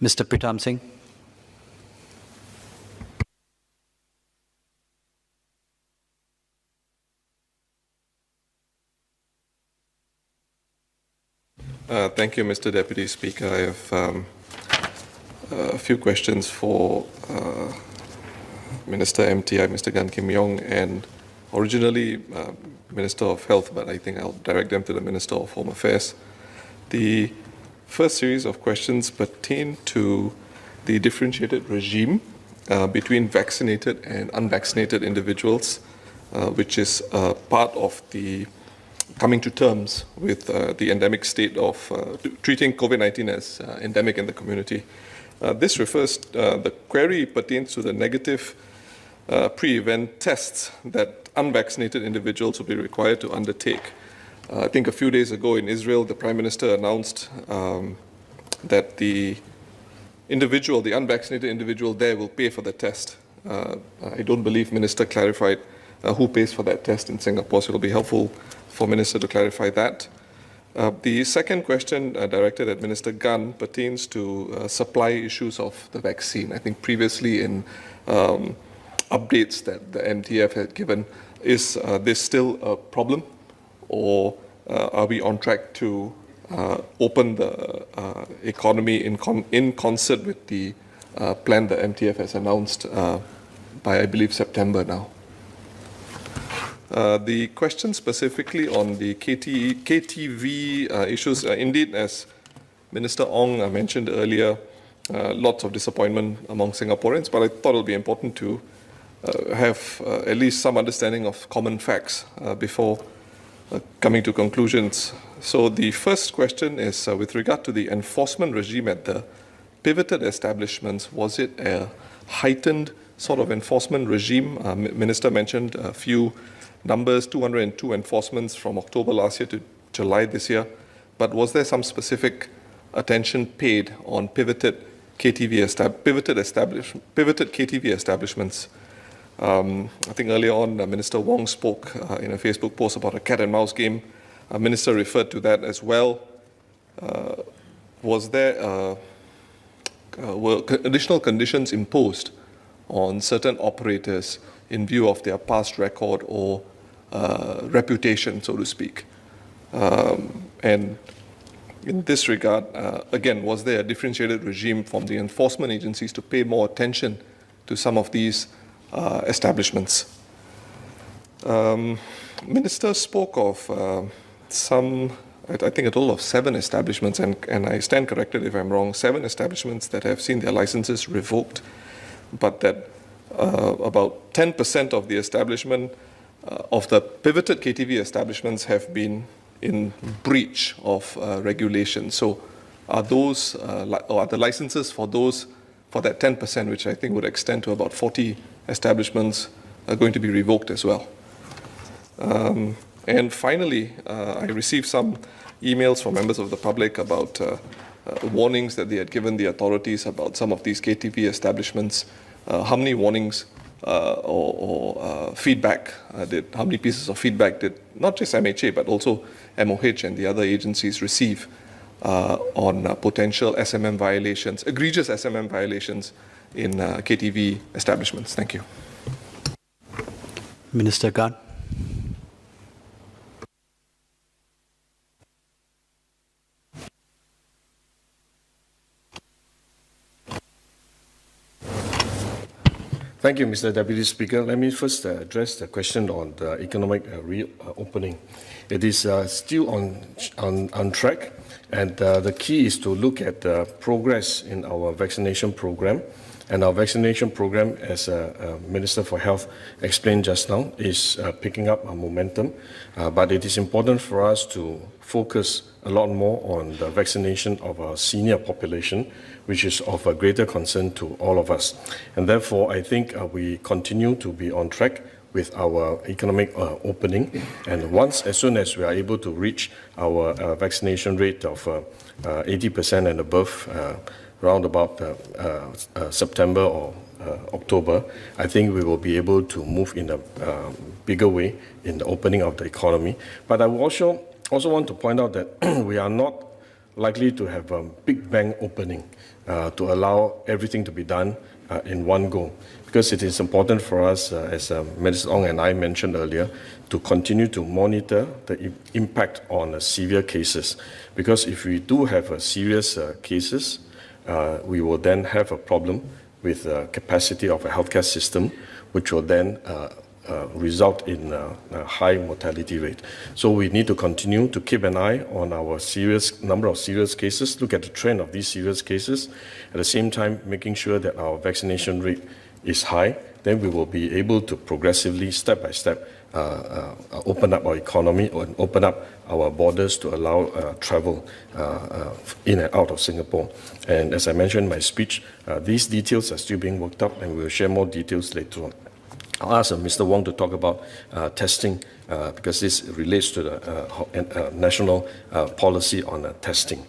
Mr. Pritam Singh. Thank you, Mr. Deputy Speaker. I have a few questions for Minister MTI, Mr. Gan Kim Yong, and originally Minister of Health, but I think I'll direct them to the Minister of Home Affairs. The first series of questions pertain to the differentiated regime between vaccinated and unvaccinated individuals, which is part of the coming to terms with the endemic state of treating COVID-19 as endemic in the community. This refers, the query pertains to the negative pre-event tests that unvaccinated individuals will be required to undertake. I think a few days ago in Israel, the Prime Minister announced that the individual, the unvaccinated individual there will pay for the test. I don't believe Minister clarified who pays for that test in Singapore, so it'll be helpful for Minister to clarify that. The second question directed at Minister Gan pertains to supply issues of the vaccine. I think previously in updates that the MTF had given, is this still a problem, or are we on track to open the economy in concert with the plan the MTF has announced by, I believe, September now? The question specifically on the KTV issues, indeed, as Minister Ong mentioned earlier, lots of disappointment among Singaporeans, but I thought it would be important to have at least some understanding of common facts before coming to conclusions. So the first question is with regard to the enforcement regime at the pivoted establishments. Was it a heightened sort of enforcement regime? Minister mentioned a few numbers, 202 enforcements from October last year to July this year. But was there some specific attention paid on pivoted KTV establishments? I think earlier on, Minister Wong spoke in a Facebook post about a cat and mouse game. A minister referred to that as well. Was there were additional conditions imposed on certain operators in view of their past record or reputation, so to speak? And in this regard, again, was there a differentiated regime from the enforcement agencies to pay more attention to some of these establishments? Minister spoke of some, I think a total of 7 establishments, and I stand corrected if I'm wrong, 7 establishments that have seen their licenses revoked, but that about 10% of the establishment, of the pivoted KTV establishments have been in breach of regulations. So are those, or are the licenses for those, for that 10%, which I think would extend to about 40 establishments, are going to be revoked as well? And finally, I received some emails from members of the public about warnings that they had given the authorities about some of these KTV establishments. How many warnings or feedback how many pieces of feedback did not just MHA but also MOH and the other agencies receive on potential SMM violations, egregious SMM violations in KTV establishments? Thank you. Minister Gan. Thank you, Mr. Deputy Speaker. Let me first address the question on the economic reopening. It is still on track, and the key is to look at the progress in our vaccination program. And our vaccination program, as Minister for Health explained just now, is picking up momentum. But it is important for us to focus a lot more on the vaccination of our senior population, which is of a greater concern to all of us. And therefore, I think we continue to be on track with our economic opening. And as soon as we are able to reach our vaccination rate of 80% and above, around about September or October, I think we will be able to move in a bigger way in the opening of the economy. But I will also want to point out that we are not likely to have a big bang opening to allow everything to be done in one go. Because it is important for us, as Minister Ong and I mentioned earlier, to continue to monitor the impact on severe cases. Because if we do have serious cases, we will then have a problem with the capacity of a healthcare system, which will then result in a high mortality rate. So we need to continue to keep an eye on our number of serious cases, look at the trend of these serious cases, at the same time making sure that our vaccination rate is high. Then we will be able to progressively, step by step, open up our economy and open up our borders to allow travel in and out of Singapore. And as I mentioned in my speech, these details are still being worked out, and we'll share more details later on. I'll ask Mr. Wong to talk about testing, because this relates to the national policy on testing.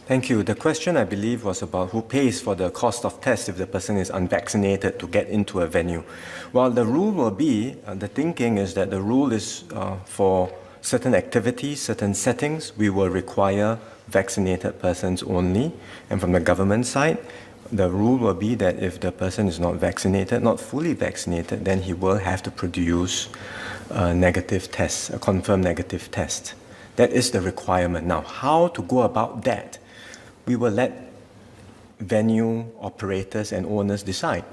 Thank you. The question, I believe, was about who pays for the cost of test if the person is unvaccinated to get into a venue. Well, the rule will be, the thinking is that the rule is for certain activities, certain settings, we will require vaccinated persons only. And from the government side, the rule will be that if the person is not vaccinated, not fully vaccinated, then he will have to produce a negative test, a confirmed negative test. That is the requirement. Now, how to go about that? We will let venue operators and owners decide.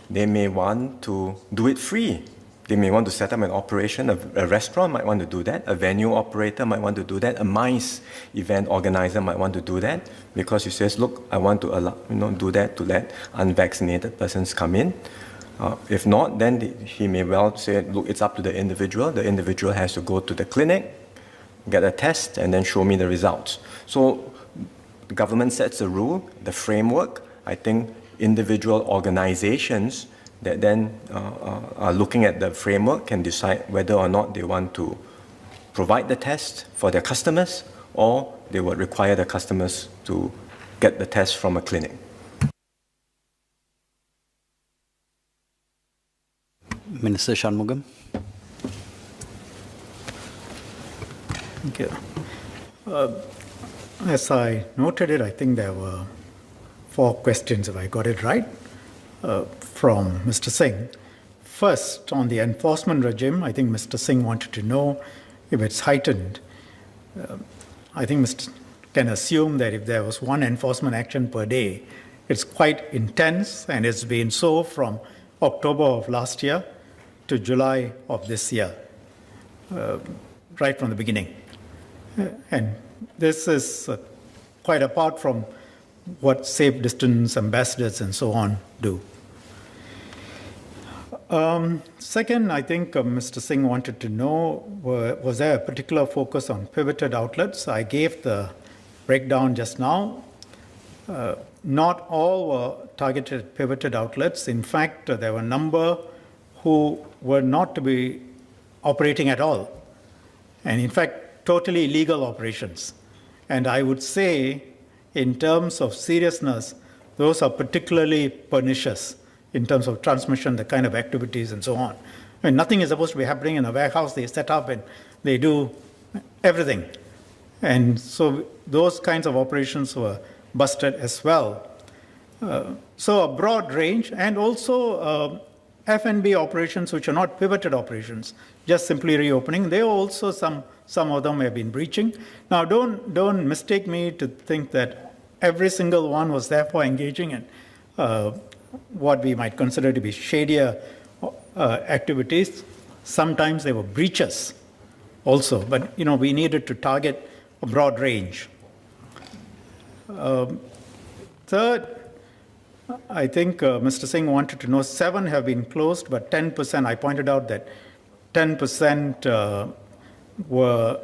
They may want to do it free. They may want to set up an operation. A restaurant might want to do that. A venue operator might want to do that. A MICE event organizer might want to do that, because he says, look, I want to allow, do that to let unvaccinated persons come in. If not, then he may well say, look, it's up to the individual. The individual has to go to the clinic, get a test, and then show me the results. So the government sets a rule, the framework. I think individual organizations that then are looking at the framework can decide whether or not they want to provide the test for their customers, or they would require the customers to get the test from a clinic. Minister Shanmugam. Thank you. As I noted it, I think there were 4 questions, if I got it right, from Mr. Singh. First, on the enforcement regime, I think Mr. Singh wanted to know if it's heightened. I think Mr. can assume that if there was one enforcement action per day, it's quite intense, and it's been so from October of last year to July of this year, right from the beginning. And this is quite apart from what safe distance ambassadors and so on do. Second, I think Mr. Singh wanted to know, was there a particular focus on pivoted outlets? I gave the breakdown just now. Not all were targeted pivoted outlets. In fact, there were a number who were not to be operating at all. And in fact, totally illegal operations. And I would say, in terms of seriousness, those are particularly pernicious in terms of transmission, the kind of activities and so on. I mean, nothing is supposed to be happening in a warehouse. They set up and they do everything. And so those kinds of operations were busted as well. So a broad range, and also F&B operations which are not pivoted operations, just simply reopening. They also, some of them have been breaching. Now, don't mistake me to think that every single one was therefore engaging in what we might consider to be shadier activities. Sometimes they were breaches also, but we needed to target a broad range. Third, I think Mr. Singh wanted to know, 7 have been closed, but 10%, I pointed out that 10% were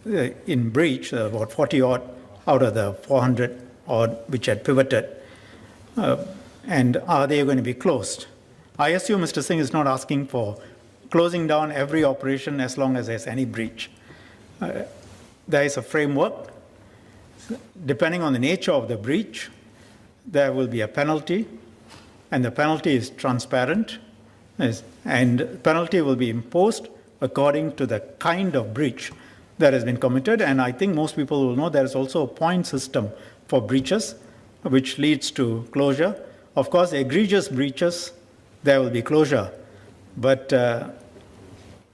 in breach, about 40 odd out of the 400 odd which had pivoted. And are they going to be closed? I assume Mr. Singh is not asking for closing down every operation as long as there's any breach. There is a framework. Depending on the nature of the breach, there will be a penalty, and the penalty is transparent, and penalty will be imposed according to the kind of breach that has been committed. And I think most people will know there is also a point system for breaches, which leads to closure. Of course, egregious breaches, there will be closure. But,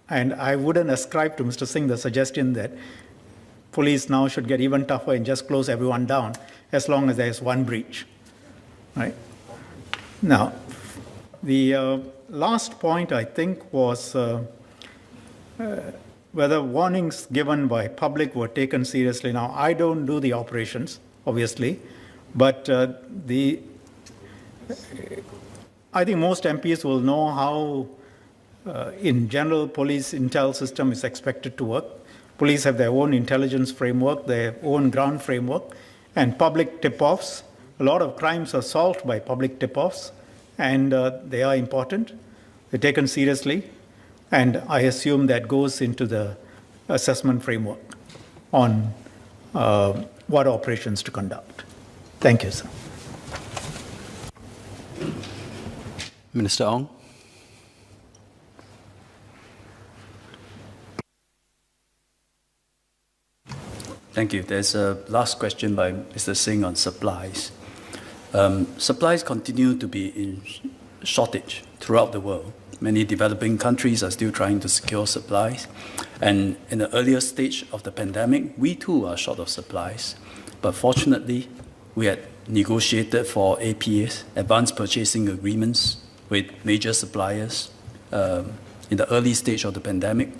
and I wouldn't ascribe to Mr. Singh the suggestion that police now should get even tougher and just close everyone down as long as there is one breach, right? Now, the last point, I think, was whether warnings given by public were taken seriously. Now, I don't do the operations, obviously, but I think most MPs will know how, in general, police intel system is expected to work. Police have their own intelligence framework, their own ground framework, and public tip-offs. A lot of crimes are solved by public tip-offs, and they are important. They're taken seriously, and I assume that goes into the assessment framework on what operations to conduct. Thank you, sir. Minister Ong. Thank you. There's a last question by Mr. Singh on supplies. Supplies continue to be in shortage throughout the world. Many developing countries are still trying to secure supplies. And in the earlier stage of the pandemic, we too are short of supplies. But fortunately, we had negotiated for APAs, advanced purchasing agreements, with major suppliers in the early stage of the pandemic.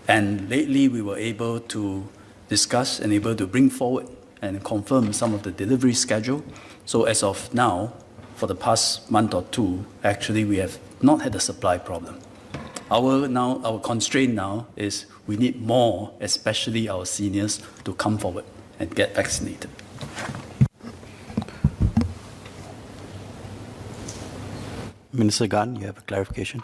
And lately, we were able to discuss and able to bring forward and confirm some of the delivery schedule. So as of now, for the past month or two, actually, we have not had a supply problem. Our constraint now is we need more, especially our seniors, to come forward and get vaccinated. Minister Gan, you have a clarification.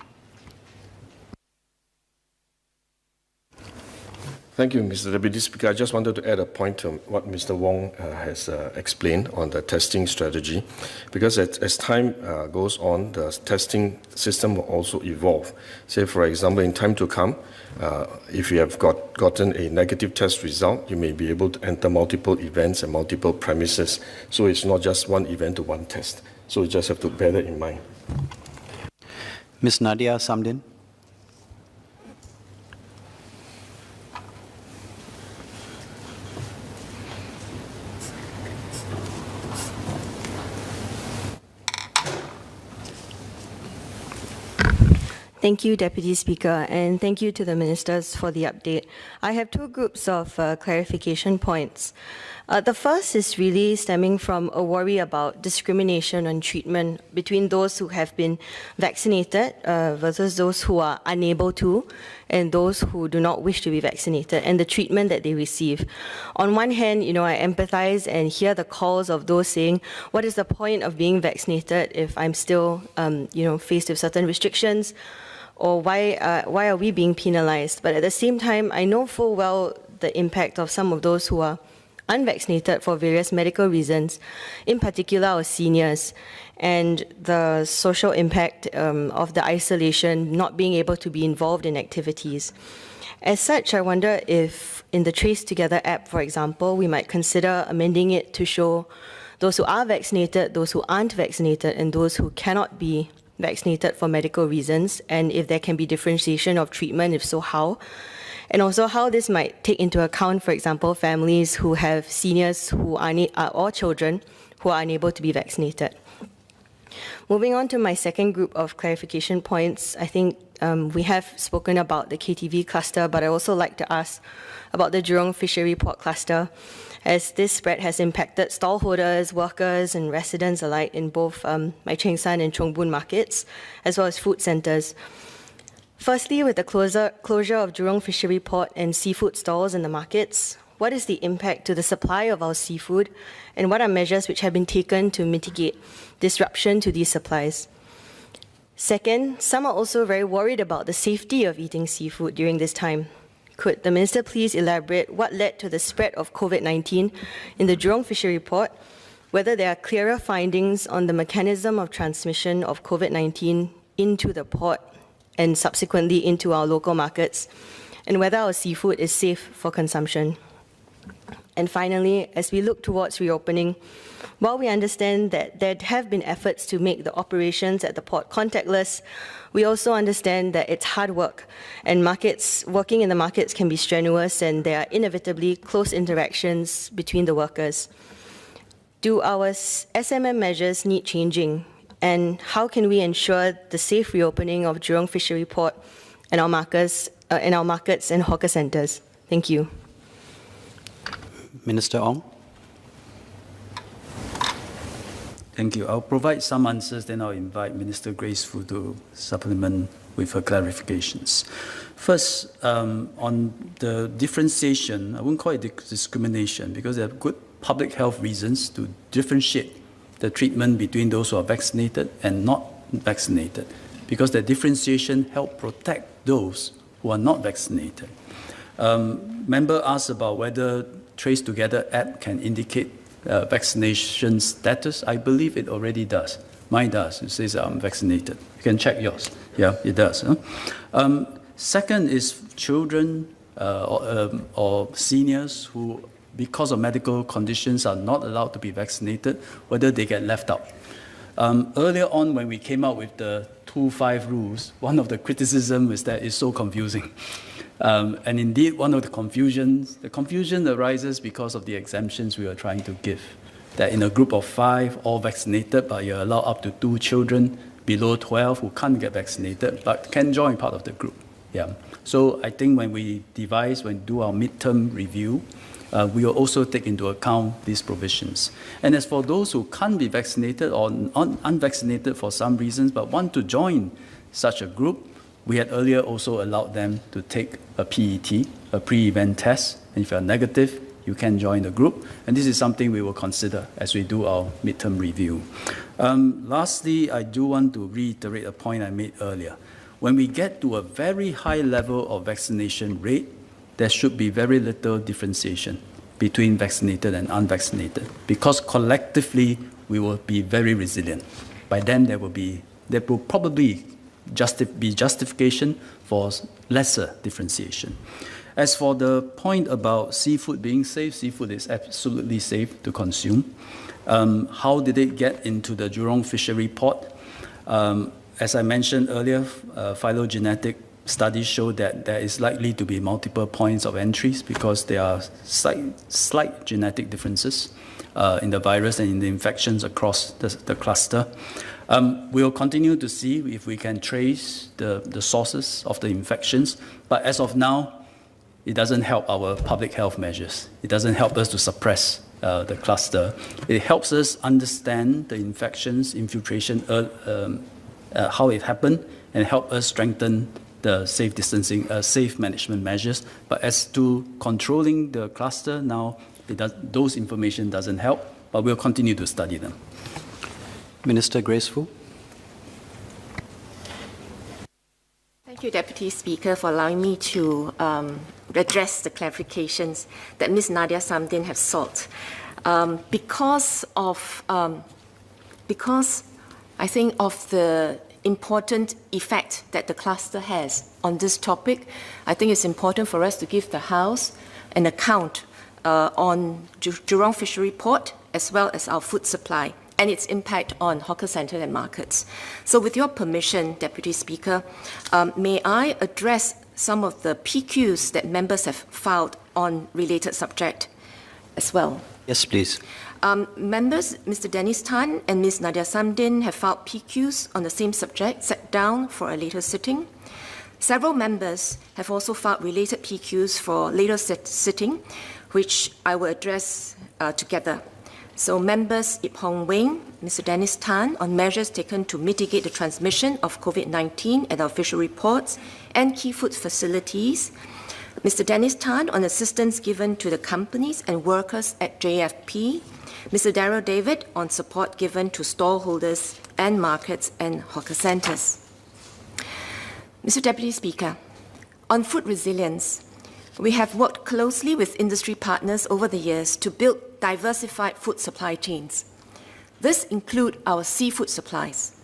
Thank you, Mr. Deputy Speaker. I just wanted to add a point to what Mr. Wong has explained on the testing strategy, because as time goes on, the testing system will also evolve. Say, for example, in time to come, if you have gotten a negative test result, you may be able to enter multiple events and multiple premises. So it's not just one event to one test. So you just have to bear that in mind. Ms. Nadia Samdin. Thank you, Deputy Speaker, and thank you to the ministers for the update. I have two groups of clarification points. The first is really stemming from a worry about discrimination and treatment between those who have been vaccinated versus those who are unable to, and those who do not wish to be vaccinated, and the treatment that they receive. On one hand, I empathize and hear the calls of those saying, what is the point of being vaccinated if I'm still, faced with certain restrictions? Or why are we being penalized? But at the same time, I know full well the impact of some of those who are unvaccinated for various medical reasons, in particular our seniors, and the social impact of the isolation, not being able to be involved in activities. As such, I wonder if in the Trace Together app, for example, we might consider amending it to show those who are vaccinated, those who aren't vaccinated, and those who cannot be vaccinated for medical reasons, and if there can be differentiation of treatment, if so, how? And also how this might take into account, for example, families who have seniors who are or children who are unable to be vaccinated. Moving on to my second group of clarification points, I think we have spoken about the KTV cluster, but I also like to ask about the Jurong Fishery Port cluster, as this spread has impacted stallholders, workers, and residents alike in both Mai Cheng San and Chong Boon markets, as well as food centres. Firstly, with the closure of Jurong Fishery Port and seafood stalls in the markets, what is the impact to the supply of our seafood, and what are measures which have been taken to mitigate disruption to these supplies? Second, some are also very worried about the safety of eating seafood during this time. Could the Minister please elaborate what led to the spread of COVID-19 in the Jurong Fishery Port, whether there are clearer findings on the mechanism of transmission of COVID-19 into the port, and subsequently into our local markets, and whether our seafood is safe for consumption. And finally, as we look towards reopening, while we understand that there have been efforts to make the operations at the port contactless, we also understand that it's hard work, and working in the markets can be strenuous, and there are inevitably close interactions between the workers. Do our SMM measures need changing? And how can we ensure the safe reopening of Jurong Fishery Port and our markets and hawker centres? Thank you. Minister Ong. Thank you. I'll provide some answers, then I'll invite Minister Grace Fu to supplement with her clarifications. First, on the differentiation, I wouldn't call it discrimination because there are good public health reasons to differentiate the treatment between those who are vaccinated and not vaccinated, because the differentiation helps protect those who are not vaccinated. Member asked about whether Trace Together app can indicate vaccination status. I believe it already does. Mine does. It says I'm vaccinated. You can check yours. Yeah, it does. Huh? Second is children or seniors who, because of medical conditions, are not allowed to be vaccinated, whether they get left out. Earlier on, when we came out with the 2-5 rules, one of the criticisms is that it's so confusing. And indeed, one of the confusion arises because of the exemptions we are trying to give. That in a group of 5, all vaccinated, but you're allowed up to 2 children below 12 who can't get vaccinated, but can join part of the group. Yeah. So I think when we do our midterm review, we will also take into account these provisions. And as for those who can't be vaccinated or unvaccinated for some reasons, but want to join such a group, we had earlier also allowed them to take a PET, a pre-event test, and if you are negative, you can join the group. And this is something we will consider as we do our midterm review. Lastly, I do want to reiterate a point I made earlier. When we get to a very high level of vaccination rate, there should be very little differentiation between vaccinated and unvaccinated, because collectively we will be very resilient. By then there will probably be justification for lesser differentiation. As for the point about seafood being safe, seafood is absolutely safe to consume. How did it get into the Jurong Fishery Port? As I mentioned earlier, phylogenetic studies show that there is likely to be multiple points of entries because there are slight genetic differences in the virus and in the infections across the cluster. We will continue to see if we can trace the sources of the infections, but as of now, it doesn't help our public health measures. It doesn't help us to suppress the cluster. It helps us understand the infections, infiltration, how it happened, and help us strengthen the safe distancing, safe management measures. But as to controlling the cluster now, those information doesn't help, but we'll continue to study them. Minister Grace Fu. Thank you, Deputy Speaker, for allowing me to address the clarifications that Ms. Nadia Samdin has sought. Because I think of the important effect that the cluster has on this topic, I think it's important for us to give the House an account on Jurong Fishery Port as well as our food supply and its impact on hawker centres and markets. So with your permission, Deputy Speaker, may I address some of the PQs that members have filed on related subject as well? Yes, please. Members, Mr. Dennis Tan and Ms. Nadia Samdin have filed PQs on the same subject, set down for a later sitting. Several members have also filed related PQs for later sitting, which I will address together. So members Ip Hong Wing, Mr. Dennis Tan, on measures taken to mitigate the transmission of COVID-19 at our fishery ports and key food facilities. Mr. Dennis Tan on assistance given to the companies and workers at JFP. Mr. Darrell David on support given to stallholders and markets and hawker centres. Mr. Deputy Speaker, on food resilience, we have worked closely with industry partners over the years to build diversified food supply chains. This includes our seafood supplies.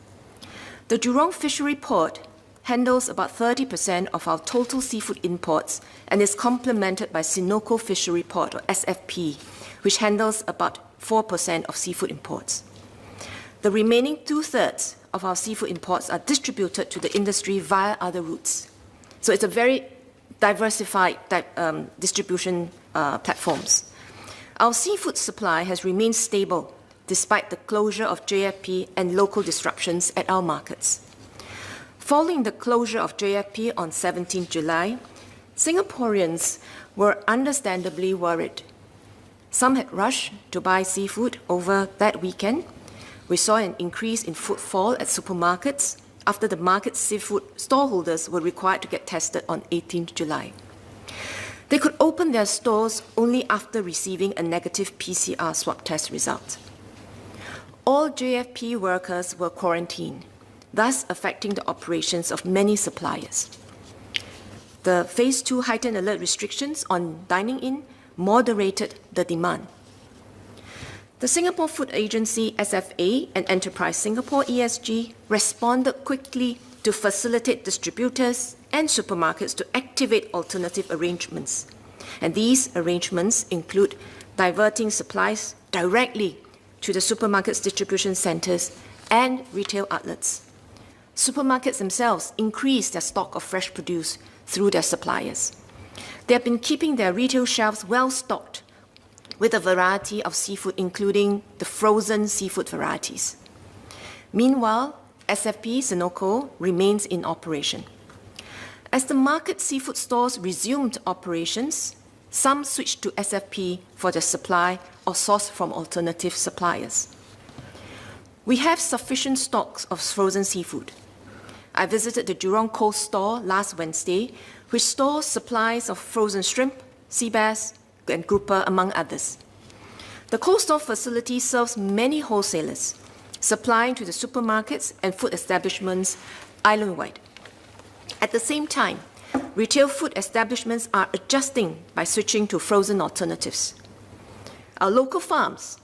The Jurong Fishery Port handles about 30% of our total seafood imports and is complemented by Senoko Fishery Port, or SFP, which handles about 4% of seafood imports. The remaining 2/3 of our seafood imports are distributed to the industry via other routes. So it's a very diversified distribution platforms. Our seafood supply has remained stable despite the closure of JFP and local disruptions at our markets. Following the closure of JFP on 17 July, Singaporeans were understandably worried. Some had rushed to buy seafood over that weekend. We saw an increase in footfall at supermarkets after the market's seafood storeholders were required to get tested on 18 July. They could open their stores only after receiving a negative PCR swab test result. All JFP workers were quarantined, thus affecting the operations of many suppliers. The Phase 2 heightened alert restrictions on dining in moderated the demand. The Singapore Food Agency, SFA, and Enterprise Singapore, ESG, responded quickly to facilitate distributors and supermarkets to activate alternative arrangements. And these arrangements include diverting supplies directly to the supermarkets' distribution centres and retail outlets. Supermarkets themselves increased their stock of fresh produce through their suppliers. They have been keeping their retail shelves well stocked with a variety of seafood, including the frozen seafood varieties. Meanwhile, SFP Senoko remains in operation. As the market seafood stores resumed operations, some switched to SFP for their supply or sourced from alternative suppliers. We have sufficient stocks of frozen seafood. I visited the Jurong Coast store last Wednesday, which stores supplies of frozen shrimp, sea bass, and grouper, among others. The cold store facility serves many wholesalers, supplying to the supermarkets and food establishments island-wide. At the same time, retail food establishments are adjusting by switching to frozen alternatives. Our local farms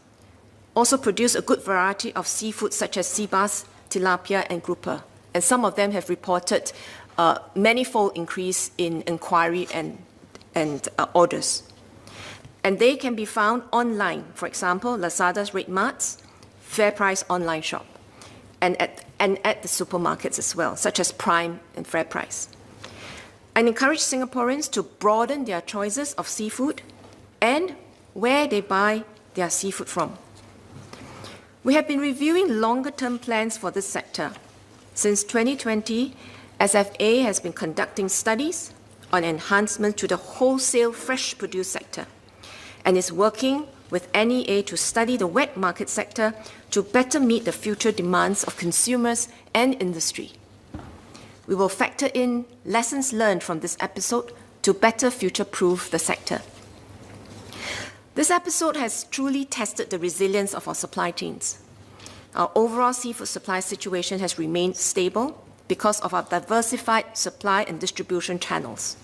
also produce a good variety of seafood such as sea bass, tilapia, and grouper, and some of them have reported a manifold increase in inquiry and orders. And they can be found online, for example, Lazada's Red Marts, FairPrice online shop, and at the supermarkets as well, such as Prime and FairPrice. I encourage Singaporeans to broaden their choices of seafood and where they buy their seafood from. We have been reviewing longer-term plans for this sector. Since 2020, SFA has been conducting studies on enhancement to the wholesale fresh produce sector and is working with NEA to study the wet market sector to better meet the future demands of consumers and industry. We will factor in lessons learned from this episode to better future-proof the sector. This episode has truly tested the resilience of our supply chains. Our overall seafood supply situation has remained stable because of our diversified supply and distribution channels.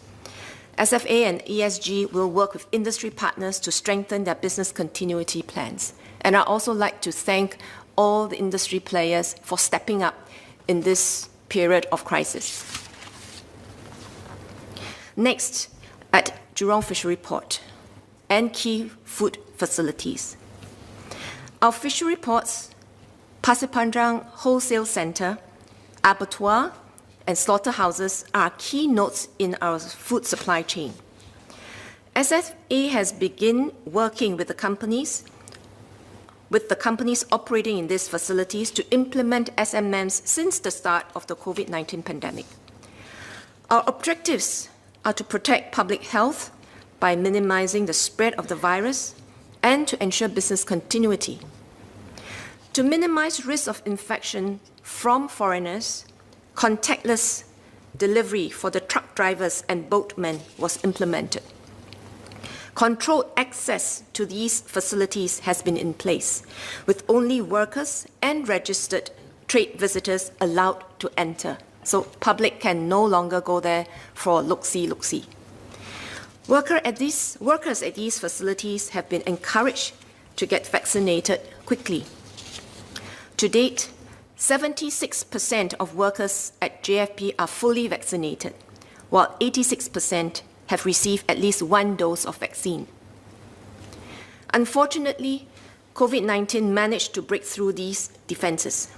SFA and ESG will work with industry partners to strengthen their business continuity plans. And I'd also like to thank all the industry players for stepping up in this period of crisis. Next, at Jurong Fishery Port and key food facilities. Our fishery ports, Pasir Panjang Wholesale Centre, abattoir, and slaughterhouses are key nodes in our food supply chain. SFA has begun working with the companies operating in these facilities to implement SMMs since the start of the COVID-19 pandemic. Our objectives are to protect public health by minimizing the spread of the virus and to ensure business continuity. To minimize risk of infection from foreigners, contactless delivery for the truck drivers and boatmen was implemented. Controlled access to these facilities has been in place, with only workers and registered trade visitors allowed to enter. So public can no longer go there for look-see. Workers at these facilities have been encouraged to get vaccinated quickly. To date, 76% of workers at JFP are fully vaccinated, while 86% have received at least one dose of vaccine. Unfortunately, COVID-19 managed to break through these defenses,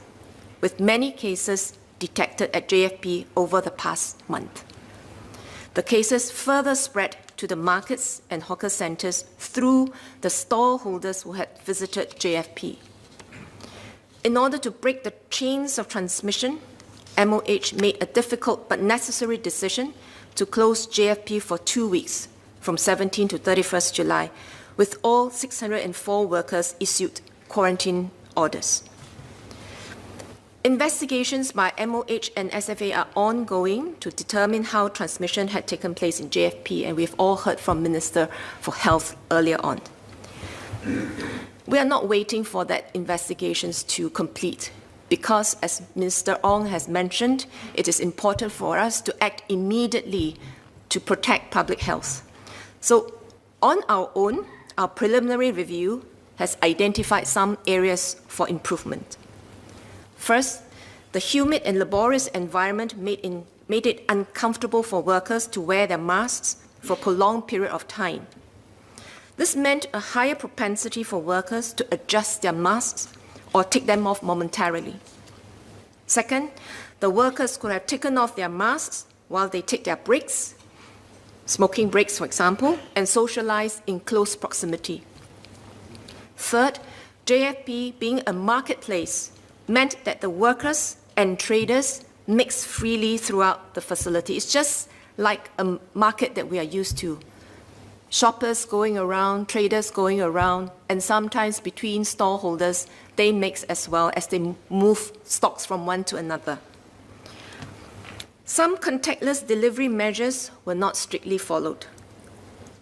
with many cases detected at JFP over the past month. The cases further spread to the markets and hawker centres through the stall holders who had visited JFP. In order to break the chains of transmission, MOH made a difficult but necessary decision to close JFP for 2 weeks, from 17 to 31st July, with all 604 workers issued quarantine orders. Investigations by MOH and SFA are ongoing to determine how transmission had taken place in JFP, and we've all heard from Minister for Health earlier on. We are not waiting for that investigations to complete because, as Minister Ong has mentioned, it is important for us to act immediately to protect public health. So, on our own, our preliminary review has identified some areas for improvement. First, the humid and laborious environment made it uncomfortable for workers to wear their masks for a prolonged period of time. This meant a higher propensity for workers to adjust their masks or take them off momentarily. Second, the workers could have taken off their masks while they take their breaks, smoking breaks, for example, and socialize in close proximity. Third, JFP being a marketplace meant that the workers and traders mix freely throughout the facility. It's just like a market that we are used to. Shoppers going around, traders going around, and sometimes between stall holders, they mix as well as they move stocks from one to another. Some contactless delivery measures were not strictly followed.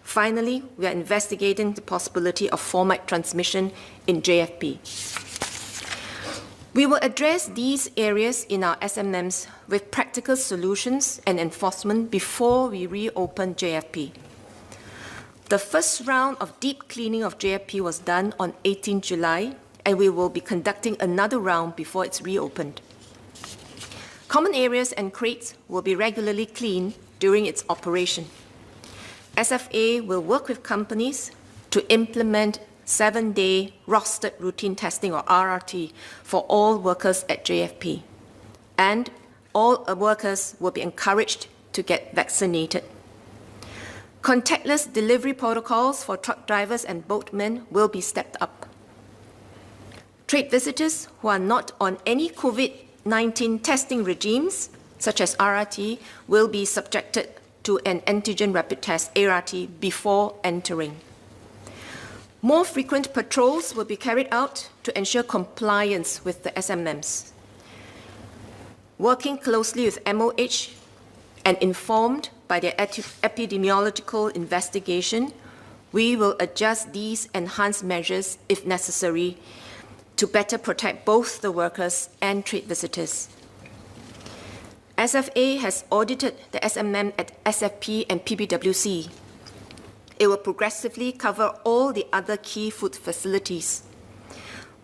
Finally, we are investigating the possibility of format transmission in JFP. We will address these areas in our SMMs with practical solutions and enforcement before we reopen JFP. The first round of deep cleaning of JFP was done on 18 July, and we will be conducting another round before it's reopened. Common areas and crates will be regularly cleaned during its operation. SFA will work with companies to implement 7-day rostered routine testing, or RRT, for all workers at JFP. And all workers will be encouraged to get vaccinated. Contactless delivery protocols for truck drivers and boatmen will be stepped up. Trade visitors who are not on any COVID-19 testing regimes, such as RRT, will be subjected to an antigen rapid test, ART, before entering. More frequent patrols will be carried out to ensure compliance with the SMMs. Working closely with MOH and informed by their epidemiological investigation, we will adjust these enhanced measures if necessary to better protect both the workers and trade visitors. SFA has audited the SMM at SFP and PBWC. It will progressively cover all the other key food facilities.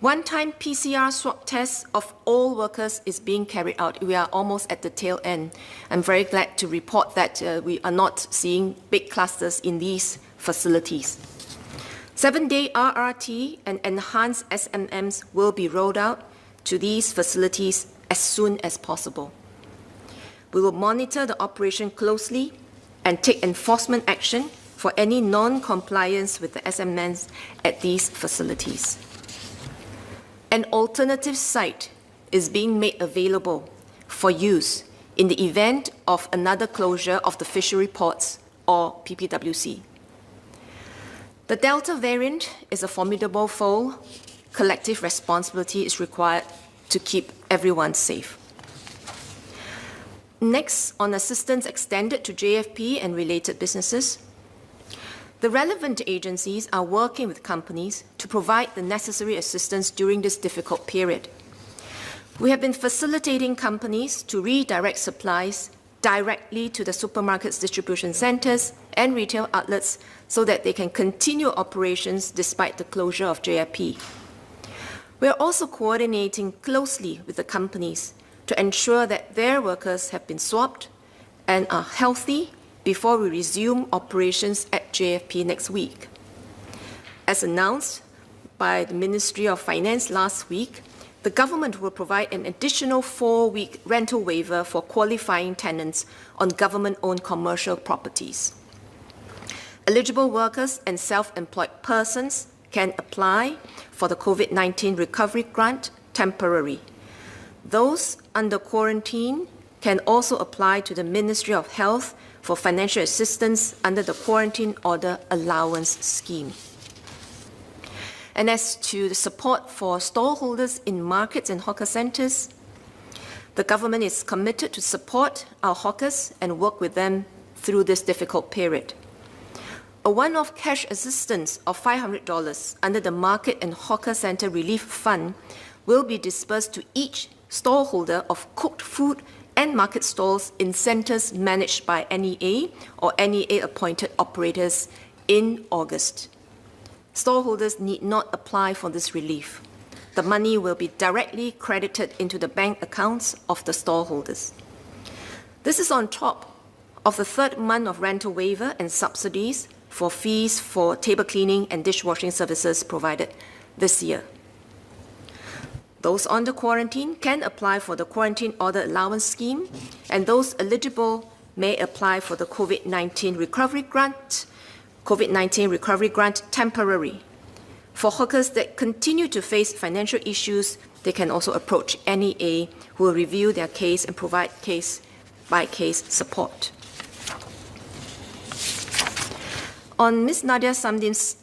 One-time PCR swab tests of all workers is being carried out. We are almost at the tail end. I'm very glad to report that we are not seeing big clusters in these facilities. 7-day RRT and enhanced SMMs will be rolled out to these facilities as soon as possible. We will monitor the operation closely and take enforcement action for any non-compliance with the SMMs at these facilities. An alternative site is being made available for use in the event of another closure of the fishery ports or PPWC. The Delta variant is a formidable foe. Collective responsibility is required to keep everyone safe. Next, on assistance extended to JFP and related businesses, the relevant agencies are working with companies to provide the necessary assistance during this difficult period. We have been facilitating companies to redirect supplies directly to the supermarkets, distribution centers, and retail outlets so that they can continue operations despite the closure of JFP. We are also coordinating closely with the companies to ensure that their workers have been swabbed and are healthy before we resume operations at JFP next week. As announced by the Ministry of Finance last week, the government will provide an additional 4-week rental waiver for qualifying tenants on government-owned commercial properties. Eligible workers and self-employed persons can apply for the COVID-19 recovery grant temporarily. Those under quarantine can also apply to the Ministry of Health for financial assistance under the Quarantine Order Allowance Scheme. And as to the support for stallholders in markets and hawker centres, the government is committed to support our hawkers and work with them through this difficult period. A one-off cash assistance of $500 under the Market and Hawker Centre Relief Fund will be disbursed to each stallholder of cooked food and market stalls in centres managed by NEA or NEA-appointed operators in August. Stallholders need not apply for this relief. The money will be directly credited into the bank accounts of the stallholders. This is on top of the third month of rental waiver and subsidies for fees for table cleaning and dishwashing services provided this year. Those under quarantine can apply for the Quarantine Order Allowance Scheme, and those eligible may apply for the COVID-19 recovery grant temporary. For hawkers that continue to face financial issues, they can also approach NEA, who will review their case and provide case-by-case support. On Ms. Nadia Samdin's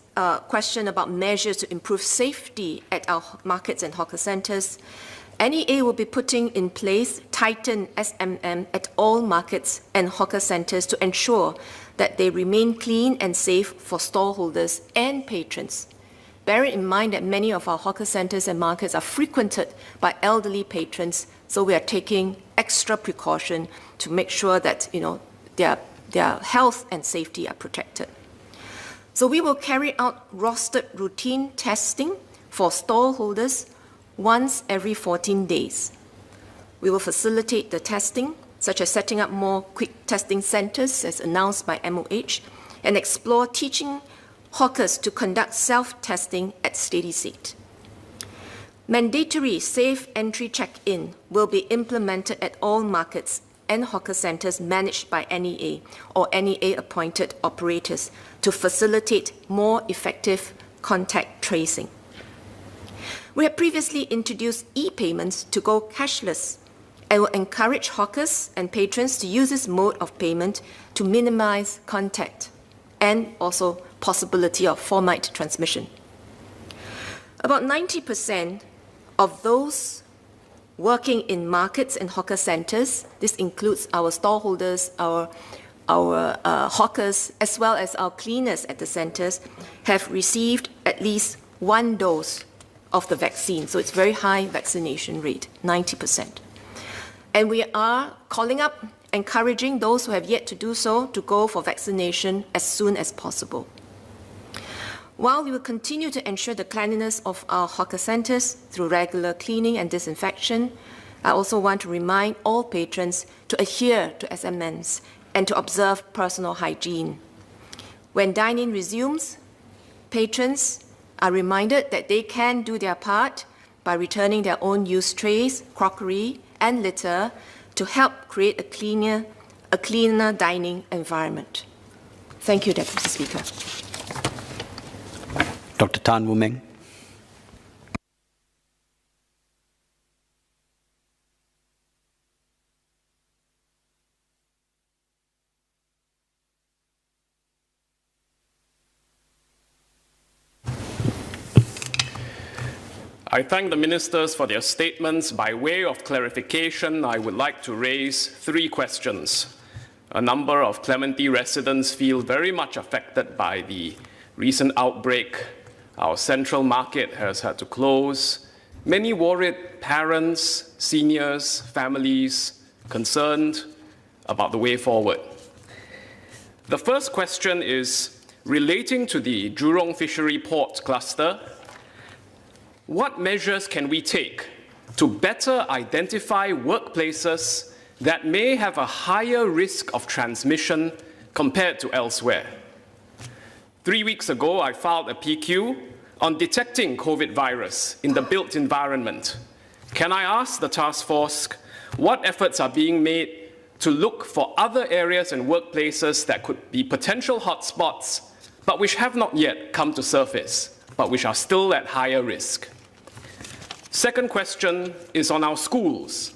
question about measures to improve safety at our markets and hawker centres, NEA will be putting in place tightened SMM at all markets and hawker centres to ensure that they remain clean and safe for stallholders and patrons. Bearing in mind that many of our hawker centres and markets are frequented by elderly patrons, so we are taking extra precaution to make sure that their health and safety are protected. So we will carry out rostered routine testing for stallholders once every 14 days. We will facilitate the testing, such as setting up more quick testing centres as announced by MOH, and explore teaching hawkers to conduct self-testing at steady state. Mandatory safe entry check-in will be implemented at all markets and hawker centres managed by NEA or NEA-appointed operators to facilitate more effective contact tracing. We have previously introduced e-payments to go cashless and will encourage hawkers and patrons to use this mode of payment to minimize contact and also possibility of fomite transmission. About 90% of those working in markets and hawker centres, this includes our stallholders, our hawkers, as well as our cleaners at the centres, have received at least one dose of the vaccine. So it's very high vaccination rate, 90%. And we are calling up, encouraging those who have yet to do so to go for vaccination as soon as possible. While we will continue to ensure the cleanliness of our hawker centres through regular cleaning and disinfection, I also want to remind all patrons to adhere to SMMs and to observe personal hygiene. When dining resumes, patrons are reminded that they can do their part by returning their own used trays, crockery, and litter to help create a cleaner dining environment. Thank you, Deputy Speaker. Dr. Tan Wu Meng. I thank the ministers for their statements. By way of clarification, I would like to raise 3 questions. A number of Clementi residents feel very much affected by the recent outbreak. Our central market has had to close. Many worried parents, seniors, families, concerned about the way forward. The first question is relating to the Jurong Fishery Port cluster. what measures can we take to better identify workplaces that may have a higher risk of transmission compared to elsewhere? 3 weeks ago, I filed a PQ on detecting COVID virus in the built environment. Can I ask the task force what efforts are being made to look for other areas and workplaces that could be potential hotspots, but which have not yet come to surface, but which are still at higher risk? Second question is on our schools.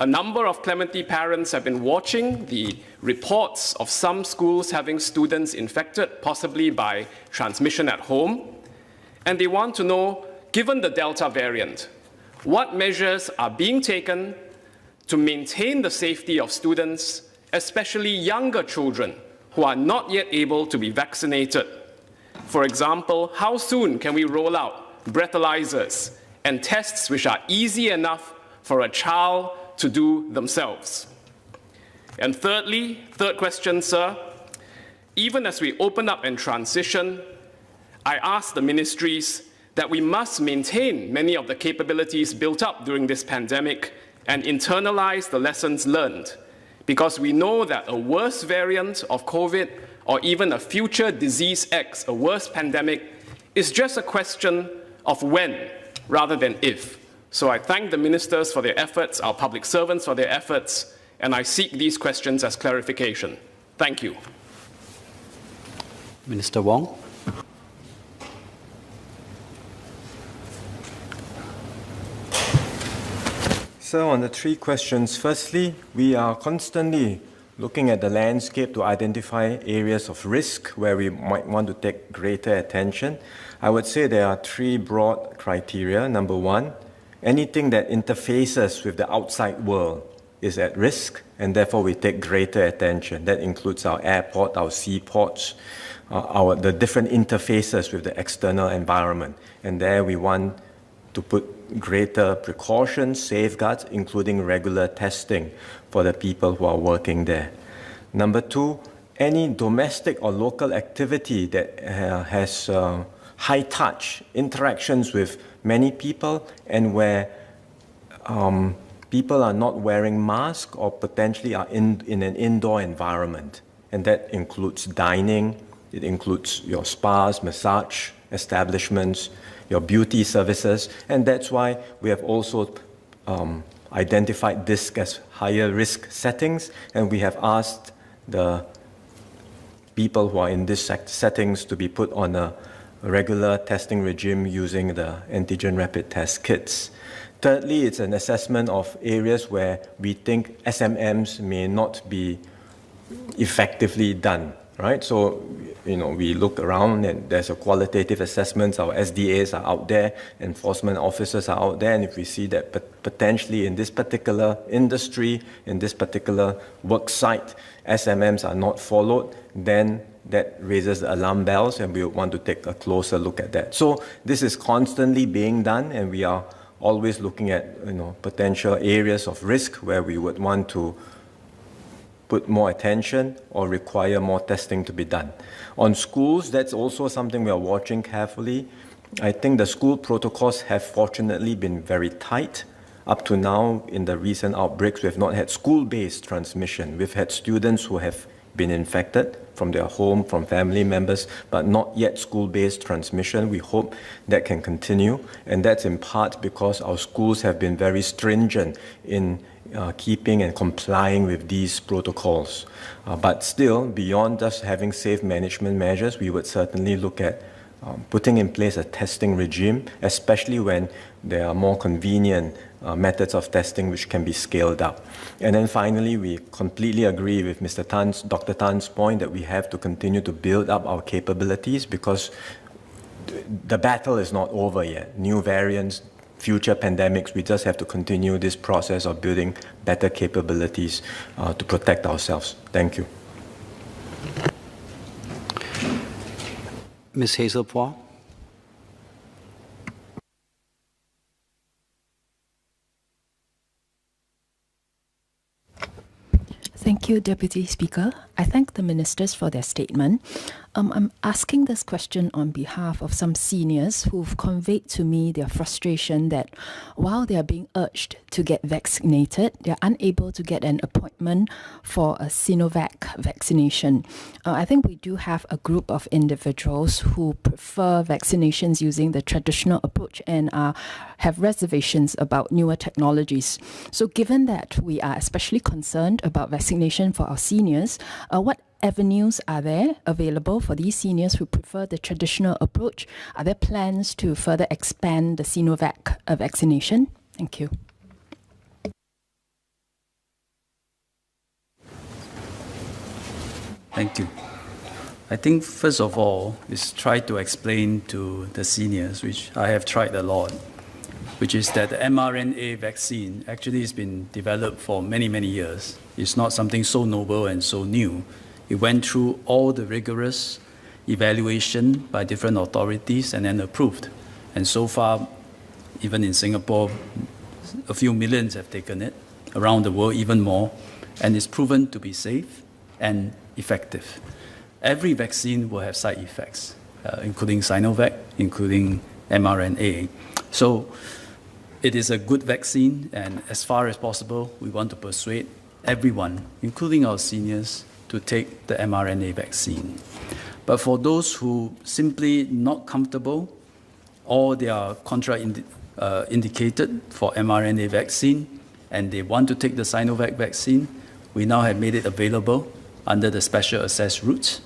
A number of Clementi parents have been watching the reports of some schools having students infected, possibly by transmission at home, and they want to know, given the Delta variant, what measures are being taken to maintain the safety of students, especially younger children who are not yet able to be vaccinated? For example, how soon can we roll out breathalyzers and tests which are easy enough for a child to do themselves? And thirdly, third question, sir, even as we open up and transition, I ask the ministries that we must maintain many of the capabilities built up during this pandemic and internalize the lessons learned, because we know that a worse variant of COVID or even a future disease X, a worse pandemic, is just a question of when rather than if. So I thank the ministers for their efforts, our public servants for their efforts, and I seek these questions as clarification. Thank you. Minister Wong. So on the three questions, firstly, we are constantly looking at the landscape to identify areas of risk where we might want to take greater attention. I would say there are three broad criteria. Number one, anything that interfaces with the outside world is at risk, and therefore we take greater attention. That includes our airport, our seaports, the different interfaces with the external environment. And there we want to put greater precautions, safeguards, including regular testing for the people who are working there. Number two, any domestic or local activity that has high-touch interactions with many people and where people are not wearing masks or potentially are in an indoor environment. And that includes dining, it includes your spas, massage establishments, your beauty services, and that's why we have also identified this as higher risk settings, and we have asked the people who are in these settings to be put on a regular testing regime using the antigen rapid test kits. Thirdly, it's an assessment of areas where we think SMMs may not be effectively done, right? So, we look around and there's a qualitative assessments, our SDAs are out there, enforcement officers are out there, and if we see that potentially in this particular industry, in this particular work site, SMMs are not followed, then that raises the alarm bells and we want to take a closer look at that. So this is constantly being done, and we are always looking at potential areas of risk where we would want to put more attention or require more testing to be done. On schools, that's also something we are watching carefully. I think the school protocols have fortunately been very tight. Up to now, in the recent outbreaks, we have not had school-based transmission. We've had students who have been infected from their home, from family members, but not yet school-based transmission. We hope that can continue, and that's in part because our schools have been very stringent in keeping and complying with these protocols. But still, beyond just having safe management measures, we would certainly look at putting in place a testing regime, especially when there are more convenient methods of testing which can be scaled up. And then finally, we completely agree with Dr. Tan's point that we have to continue to build up our capabilities, because the battle is not over yet. New variants, future pandemics, we just have to continue this process of building better capabilities to protect ourselves. Thank you. Ms. Hazel Phua. Thank you, Deputy Speaker. I thank the ministers for their statement. I'm asking this question on behalf of some seniors who've conveyed to me their frustration that while they are being urged to get vaccinated, they're unable to get an appointment for a Sinovac vaccination. I think we do have a group of individuals who prefer vaccinations using the traditional approach and have reservations about newer technologies. So given that we are especially concerned about vaccination for our seniors, what avenues are there available for these seniors who prefer the traditional approach? Are there plans to further expand the Sinovac vaccination? Thank you. Thank you. I think first of all is try to explain to the seniors, which I have tried a lot, which is that the mRNA vaccine actually has been developed for many, many years. It's not something so novel and so new. It went through all the rigorous evaluation by different authorities and then approved. And so far, even in Singapore, a few millions have taken it, around the world even more, and it's proven to be safe and effective. Every vaccine will have side effects, including Sinovac, including mRNA. So it is a good vaccine, and as far as possible, we want to persuade everyone, including our seniors, to take the mRNA vaccine. But for those who simply not comfortable or they are contraindicated for mRNA vaccine and they want to take the Sinovac vaccine, we now have made it available under the special access route.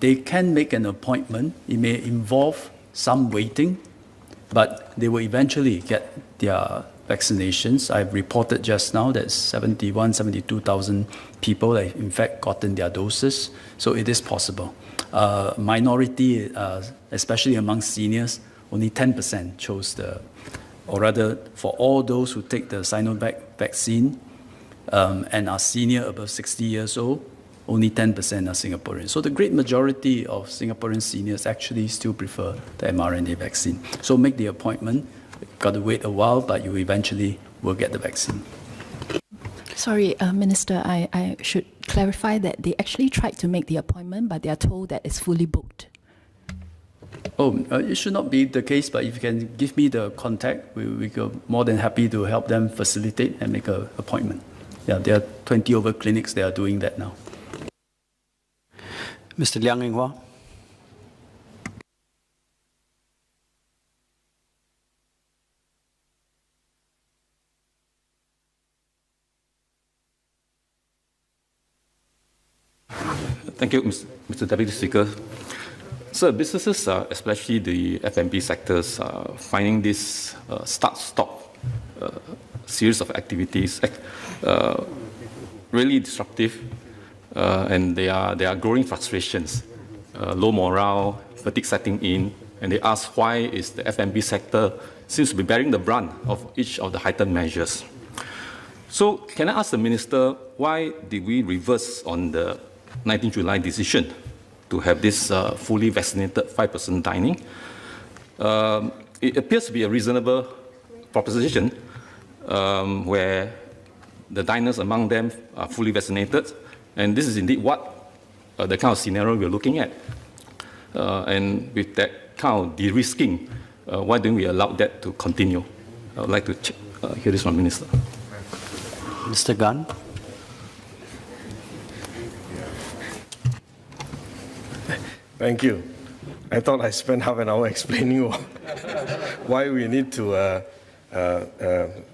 They can make an appointment. It may involve some waiting, but they will eventually get their vaccinations. I've reported just now that 72,000 people have in fact gotten their doses, so it is possible. Minority, especially among seniors, only 10% chose or rather for all those who take the Sinovac vaccine and are senior above 60 years old, only 10% are Singaporeans. So the great majority of Singaporean seniors actually still prefer the mRNA vaccine. So make the appointment. Got to wait a while, but you eventually will get the vaccine. Sorry, Minister, I should clarify that they actually tried to make the appointment, but they are told that it's fully booked. Oh, it should not be the case, but if you can give me the contact, we are more than happy to help them facilitate and make an appointment. Yeah, there are 20 over clinics that are doing that now. Mr. Liang Eng Hua. Thank you, Mr. Deputy Speaker. So businesses, especially the F&B sectors, are finding this start-stop series of activities really disruptive, and they are growing frustrations, low morale, fatigue setting in, and they ask why is the F&B sector seems to be bearing the brunt of each of the heightened measures. So can I ask the Minister, why did we reverse on the 19 July decision to have this fully vaccinated 5% dining? It appears to be a reasonable proposition where the diners among them are fully vaccinated, and this is indeed what the kind of scenario we're looking at. And with that kind of de-risking, why don't we allow that to continue? I would like to hear this from the Minister. Mr. Gan. Thank you. I thought I spent half an hour explaining why we need to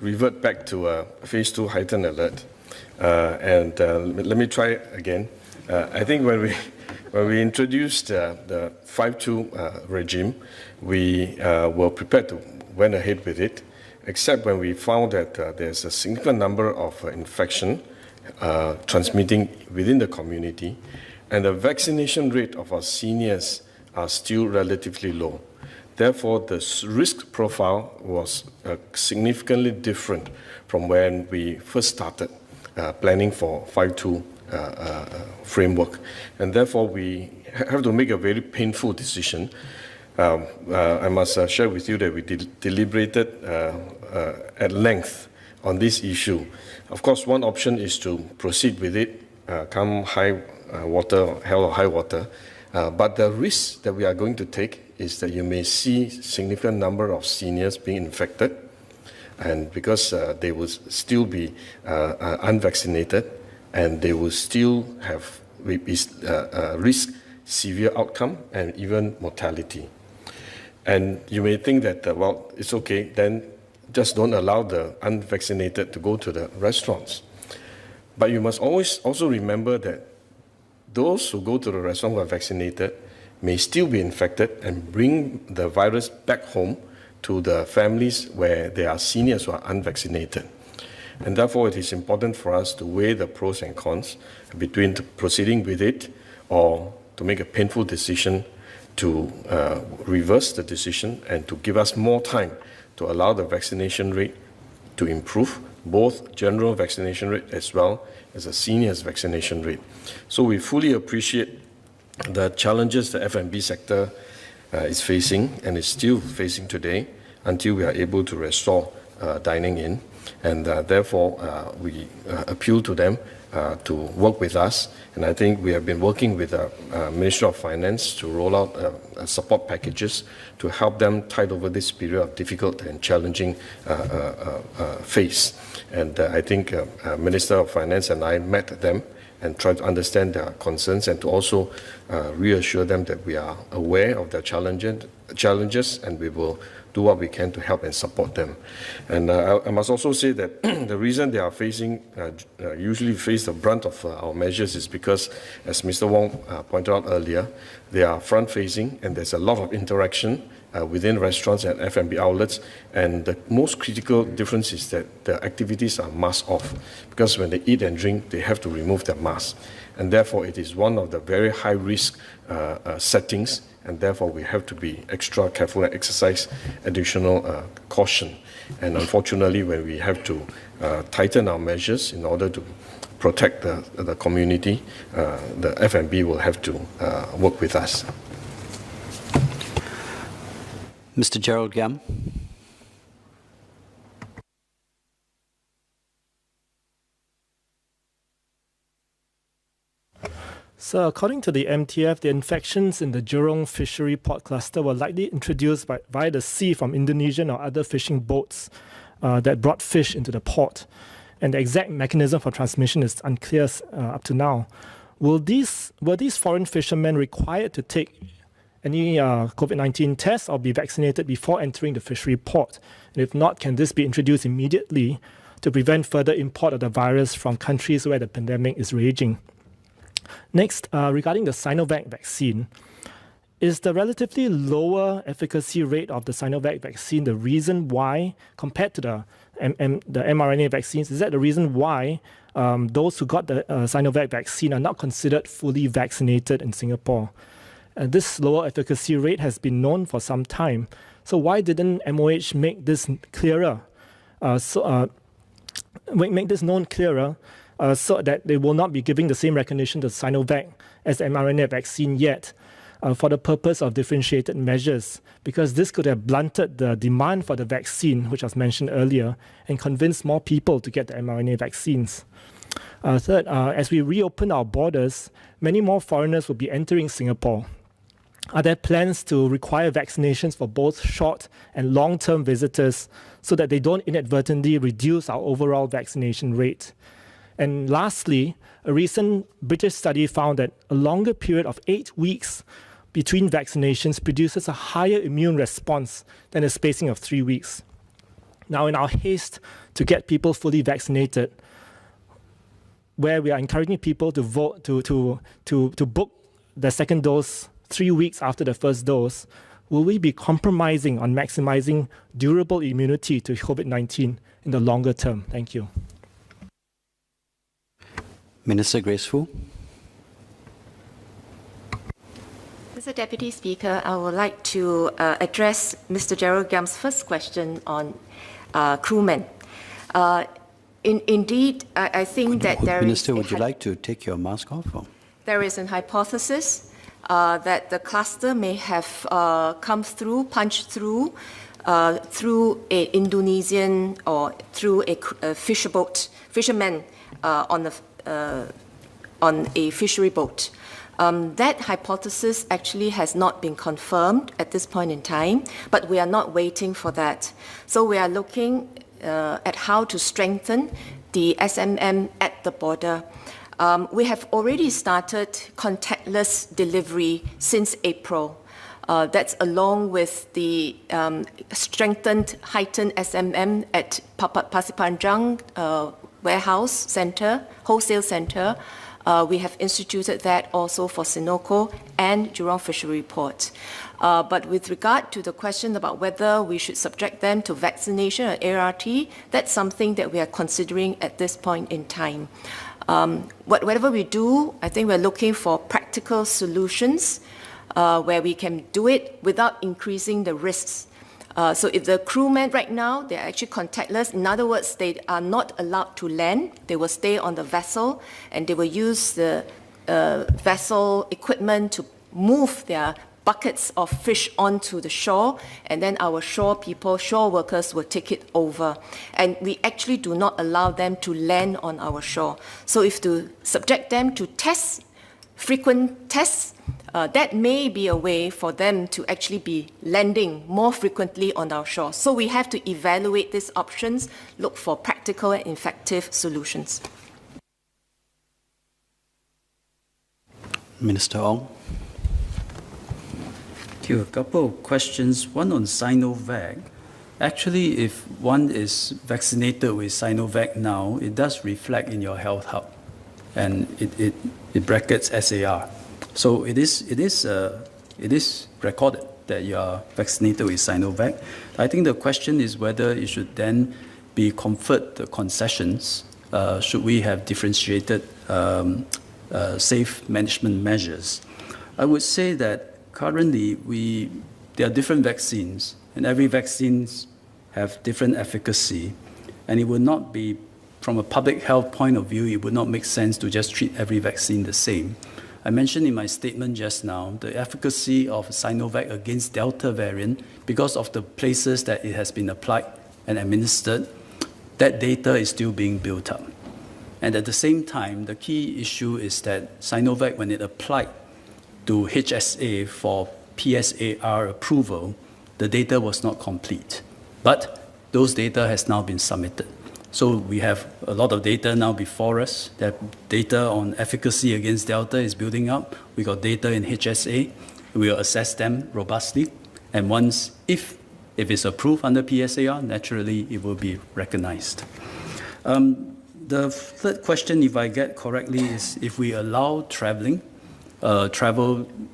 revert back to phase 2 heightened alert. Let me try again. I think when we introduced the 5-2 regime, we were prepared to went ahead with it, except when we found that there's a significant number of infection transmitting within the community, and the vaccination rate of our seniors are still relatively low. Therefore, the risk profile was significantly different from when we first started planning for 5-2 framework. And therefore, we have to make a very painful decision. I must share with you that we deliberated at length on this issue. Of course, one option is to proceed with it, come high water, hell or high water. But the risk that we are going to take is that you may see significant number of seniors being infected, and because they will still be unvaccinated, and they will still have risk severe outcome and even mortality. And you may think that, well, it's okay, then just don't allow the unvaccinated to go to the restaurants. But you must always also remember that those who go to the restaurant who are vaccinated may still be infected and bring the virus back home to the families where there are seniors who are unvaccinated. And therefore, it is important for us to weigh the pros and cons between proceeding with it or to make a painful decision to reverse the decision and to give us more time to allow the vaccination rate to improve, both general vaccination rate as well as the seniors vaccination rate. So we fully appreciate the challenges the F&B sector is facing and is still facing today until we are able to restore dining in. And therefore, we appeal to them to work with us. And I think we have been working with the Ministry of Finance to roll out support packages to help them tide over this period of difficult and challenging phase. And I think Minister of Finance and I met them and tried to understand their concerns and to also reassure them that we are aware of their challenges and we will do what we can to help and support them. And I must also say that the reason they are facing, usually face the brunt of our measures is because, as Mr. Wong pointed out earlier, they are front-facing and there's a lot of interaction within restaurants and F&B outlets. And the most critical difference is that the activities are mask off, because when they eat and drink, they have to remove their mask. And therefore, it is one of the very high-risk settings, and therefore we have to be extra careful and exercise additional caution. And unfortunately, when we have to tighten our measures in order to protect the community, the F&B will have to work with us. Mr. Gerald Giam. So according to the MTF, the infections in the Jurong fishery port cluster were likely introduced via the sea from Indonesian or other fishing boats that brought fish into the port. And the exact mechanism for transmission is unclear up to now. Were these foreign fishermen required to take any COVID-19 tests or be vaccinated before entering the fishery port? And if not, can this be introduced immediately to prevent further import of the virus from countries where the pandemic is raging? Next, regarding the Sinovac vaccine, is the relatively lower efficacy rate of the Sinovac vaccine the reason why, compared to the mRNA vaccines, is that the reason why those who got the Sinovac vaccine are not considered fully vaccinated in Singapore? This lower efficacy rate has been known for some time. So why didn't MOH make this clearer? Make this known clearer so that they will not be giving the same recognition to Sinovac as the mRNA vaccine yet for the purpose of differentiated measures, because this could have blunted the demand for the vaccine, which was mentioned earlier, and convinced more people to get the mRNA vaccines. Third, as we reopen our borders, many more foreigners will be entering Singapore. Are there plans to require vaccinations for both short and long-term visitors so that they don't inadvertently reduce our overall vaccination rate? And lastly, a recent British study found that a longer period of 8 weeks between vaccinations produces a higher immune response than a spacing of 3 weeks. Now, in our haste to get people fully vaccinated, where we are encouraging people to vote to book the second dose 3 weeks after the first dose, will we be compromising on maximizing durable immunity to COVID-19 in the longer term? Thank you. Minister Grace Fu. Mr. Deputy Speaker, I would like to address Mr. Gerald Giam's first question on crewmen. Indeed, I think that there Minister, is... would you like to take your mask off? Or? There is an hypothesis that the cluster may have punched through an Indonesian or through a fisherman on a fishery boat. That hypothesis actually has not been confirmed at this point in time, but we are not waiting for that. So we are looking at how to strengthen the SMM at the border. We have already started contactless delivery since April. That's along with the strengthened, heightened SMM at Pasir Panjang warehouse center, wholesale center. We have instituted that also for Senoko and Jurong Fishery Port. But with regard to the question about whether we should subject them to vaccination or ART, that's something that we are considering at this point in time. Whatever we do, I think we're looking for practical solutions where we can do it without increasing the risks. So if the crewmen right now, they're actually contactless, in other words, they are not allowed to land, they will stay on the vessel and they will use the vessel equipment to move their buckets of fish onto the shore, and then our shore people, shore workers will take it over. And we actually do not allow them to land on our shore. So if to subject them to tests, frequent tests, that may be a way for them to actually be landing more frequently on our shore. So we have to evaluate these options, look for practical and effective solutions. Minister Ong. Thank you. A couple of questions. One on Sinovac. Actually, if one is vaccinated with Sinovac now, it does reflect in your health hub, and it brackets SAR. So it is recorded that you are vaccinated with Sinovac. I think the question is whether it should then be conferred the concessions. Should we have differentiated safe management measures? I would say that currently there are different vaccines, and every vaccines have different efficacy, and it would not be, from a public health point of view, it would not make sense to just treat every vaccine the same. I mentioned in my statement just now the efficacy of Sinovac against Delta variant, because of the places that it has been applied and administered, that data is still being built up. And at the same time, the key issue is that Sinovac, when it applied to HSA for PSAR approval, the data was not complete. But those data has now been submitted. So we have a lot of data now before us. That data on efficacy against Delta is building up. We got data in HSA. We will assess them robustly. And once, if it's approved under PSAR, naturally it will be recognized. The third question, if I get correctly, is if we allow travel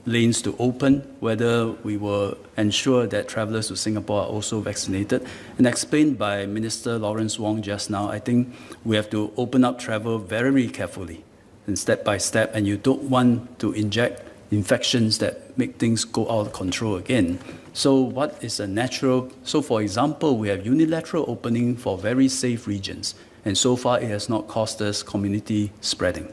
lanes to open, whether we will ensure that travelers to Singapore are also vaccinated. And explained by Minister Lawrence Wong just now, I think we have to open up travel very carefully and step by step, and you don't want to inject infections that make things go out of control again. So what is a natural, so for example, we have unilateral opening for very safe regions, and so far it has not caused us community spreading,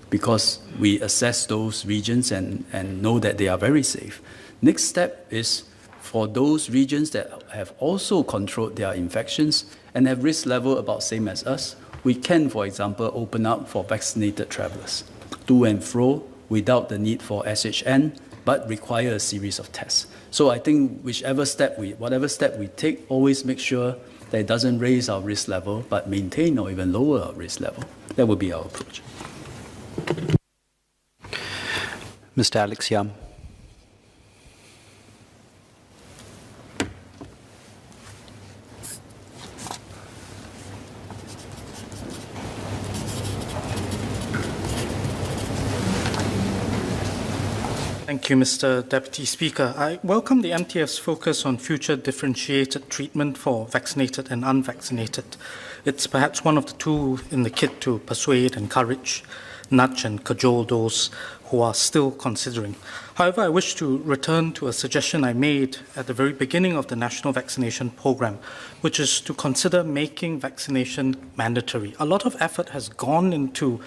because we assess those regions and know that they are very safe. Next step is for those regions that have also controlled their infections and have risk level about same as us, we can, for example, open up for vaccinated travelers to and fro without the need for SHN, but require a series of tests. So I think whatever step we take, always make sure that it doesn't raise our risk level, but maintain or even lower our risk level. That would be our approach. Mr. Alex Yam. Thank you, Mr. Deputy Speaker. I welcome the MTF's focus on future differentiated treatment for vaccinated and unvaccinated. It's perhaps one of the tools in the kit to persuade, encourage, nudge and cajole those who are still considering. However, I wish to return to a suggestion I made at the very beginning of the national vaccination program, which is to consider making vaccination mandatory. A lot of effort has gone into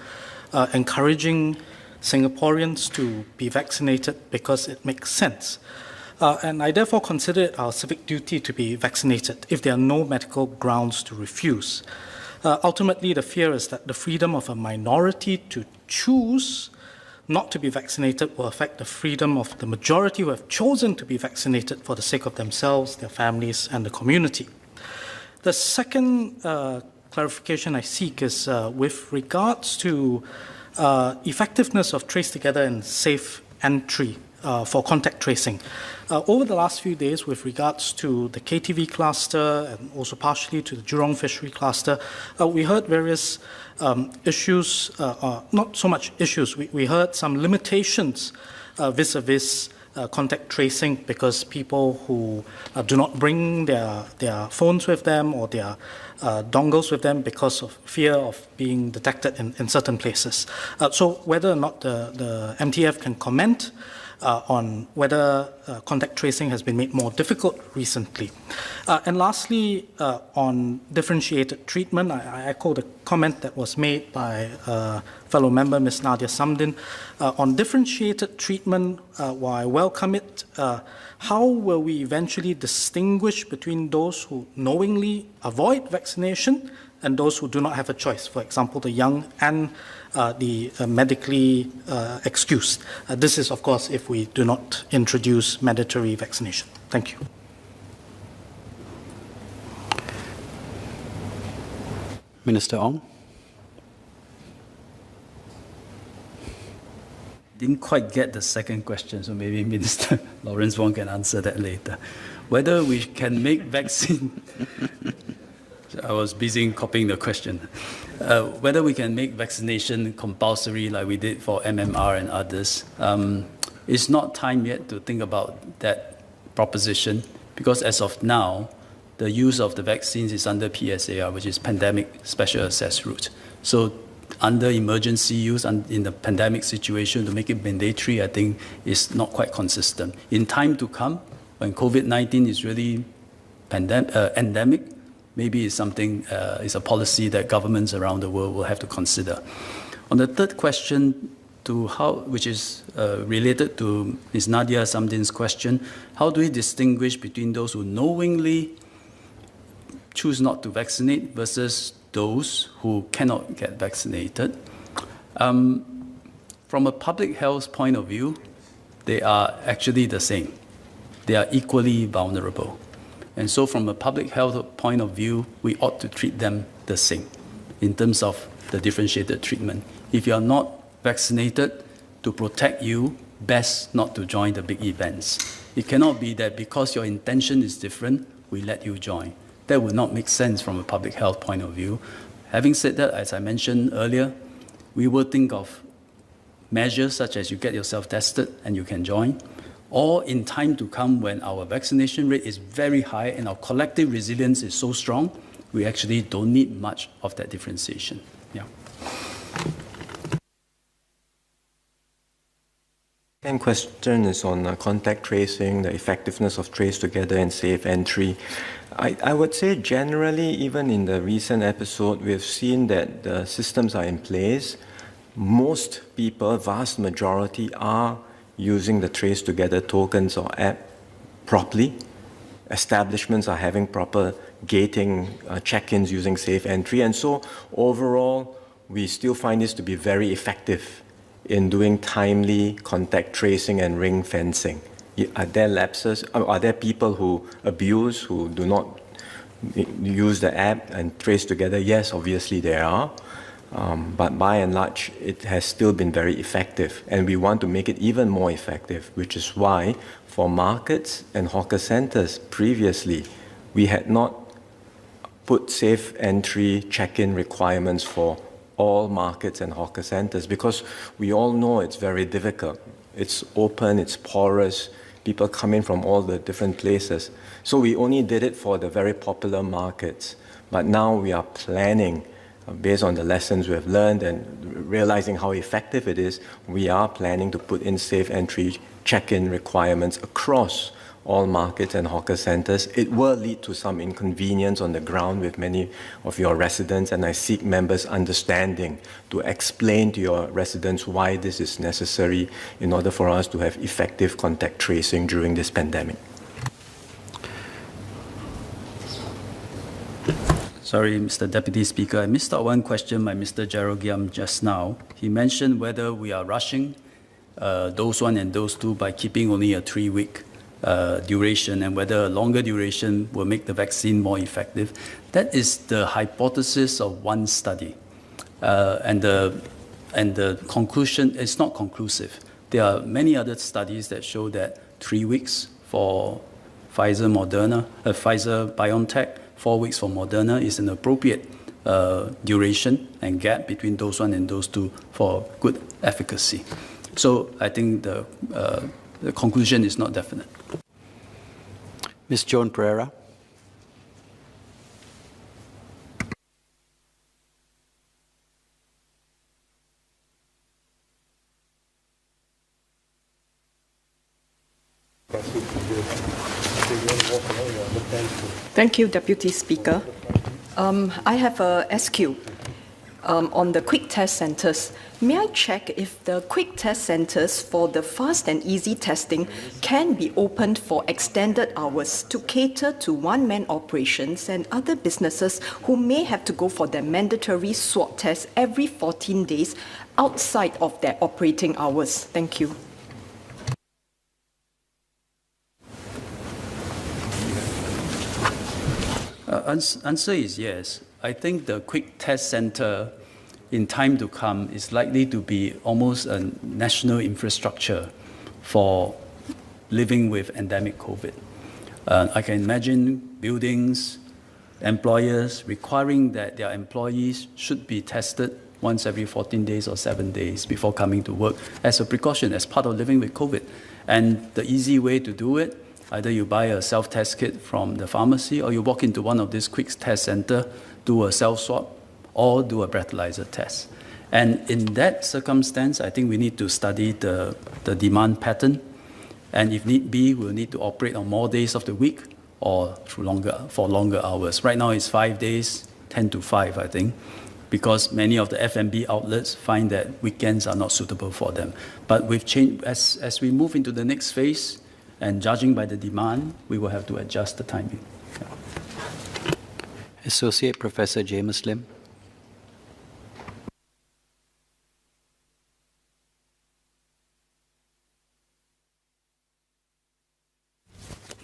encouraging Singaporeans to be vaccinated because it makes sense. And I therefore consider it our civic duty to be vaccinated if there are no medical grounds to refuse. Ultimately, the fear is that the freedom of a minority to choose not to be vaccinated will affect the freedom of the majority who have chosen to be vaccinated for the sake of themselves, their families, and the community. The second clarification I seek is with regards to effectiveness of trace together and safe entry for contact tracing. Over the last few days, with regards to the KTV cluster and also partially to the Jurong fishery cluster, we heard various issues, not so much issues, we heard some limitations vis-a-vis contact tracing because people who do not bring their phones with them or their dongles with them because of fear of being detected in certain places. So whether or not the MTF can comment on whether contact tracing has been made more difficult recently. And lastly, on differentiated treatment, I echo the comment that was made by fellow member Ms. Nadia Samdin. On differentiated treatment, while I welcome it, how will we eventually distinguish between those who knowingly avoid vaccination and those who do not have a choice, for example, the young and the medically excused? This is, of course, if we do not introduce mandatory vaccination. Thank you. Minister Ong. Didn't quite get the second question, so maybe Minister Lawrence Wong can answer that later. Whether we can make vaccine... I was busy copying the question. Whether we can make vaccination compulsory like we did for MMR and others, it's not time yet to think about that proposition because as of now, the use of the vaccines is under PSAR, which is Pandemic Special Access Route. So under emergency use and in the pandemic situation, to make it mandatory, I think is not quite consistent. In time to come, when COVID-19 is really endemic, maybe it's something, it's a policy that governments around the world will have to consider. On the third question, which is related to Ms. Nadia Samdin's question, how do we distinguish between those who knowingly choose not to vaccinate versus those who cannot get vaccinated? From a public health point of view, they are actually the same. They are equally vulnerable. And so from a public health point of view, we ought to treat them the same in terms of the differentiated treatment. If you are not vaccinated, to protect you, best not to join the big events. It cannot be that because your intention is different, we let you join. That would not make sense from a public health point of view. Having said that, as I mentioned earlier, we will think of measures such as you get yourself tested and you can join, or in time to come when our vaccination rate is very high and our collective resilience is so strong, we actually don't need much of that differentiation. Yeah. Second question is on contact tracing, the effectiveness of trace together and safe entry. I would say generally, even in the recent episode, we have seen that the systems are in place. Most people, vast majority, are using the trace together tokens or app properly. Establishments are having proper gating check-ins using safe entry. And so overall, we still find this to be very effective in doing timely contact tracing and ring fencing. Are there lapses? Are there people who abuse, who do not use the app and trace together? Yes, obviously there are. But by and large, it has still been very effective. And we want to make it even more effective, which is why for markets and hawker centers previously, we had not put safe entry check-in requirements for all markets and hawker centers because we all know it's very difficult. It's open, it's porous, people come in from all the different places. So we only did it for the very popular markets. But now we are planning, based on the lessons we have learned and realizing how effective it is, we are planning to put in safe entry check-in requirements across all markets and hawker centers. It will lead to some inconvenience on the ground with many of your residents, and I seek members' understanding to explain to your residents why this is necessary in order for us to have effective contact tracing during this pandemic. Sorry, Mr. Deputy Speaker, I missed out one question by Mr. Gerald Giam just now. He mentioned whether we are rushing dose 1 and dose 2 by keeping only a 3-week duration, and whether a longer duration will make the vaccine more effective. That is the hypothesis of one study. And the conclusion is not conclusive. There are many other studies that show that 3 weeks for Pfizer-BioNTech, 4 weeks for Moderna is an appropriate duration and gap between dose 1 and dose 2 for good efficacy. So I think the conclusion is not definite. Ms. Joan Pereira. Thank you, Deputy Speaker. I have a SQ on the quick test centres. May I check if the quick test centres for the fast and easy testing can be opened for extended hours to cater to one-man operations and other businesses who may have to go for their mandatory swab test every 14 days outside of their operating hours? Thank you. Answer is yes. I think the quick test center in time to come is likely to be almost a national infrastructure for living with endemic COVID. I can imagine buildings, employers requiring that their employees should be tested once every 14 days or 7 days before coming to work as a precaution, as part of living with COVID. And the easy way to do it, either you buy a self-test kit from the pharmacy or you walk into one of these quick test centers, do a self-swab, or do a breathalyzer test. And in that circumstance, I think we need to study the demand pattern. And if need be, we'll need to operate on more days of the week or for longer hours. Right now it's 5 days, 10 to 5, I think, because many of the F&B outlets find that weekends are not suitable for them. But we've changed, as we move into the next phase, and judging by the demand, we will have to adjust the timing. Yeah. Associate Professor James Lim.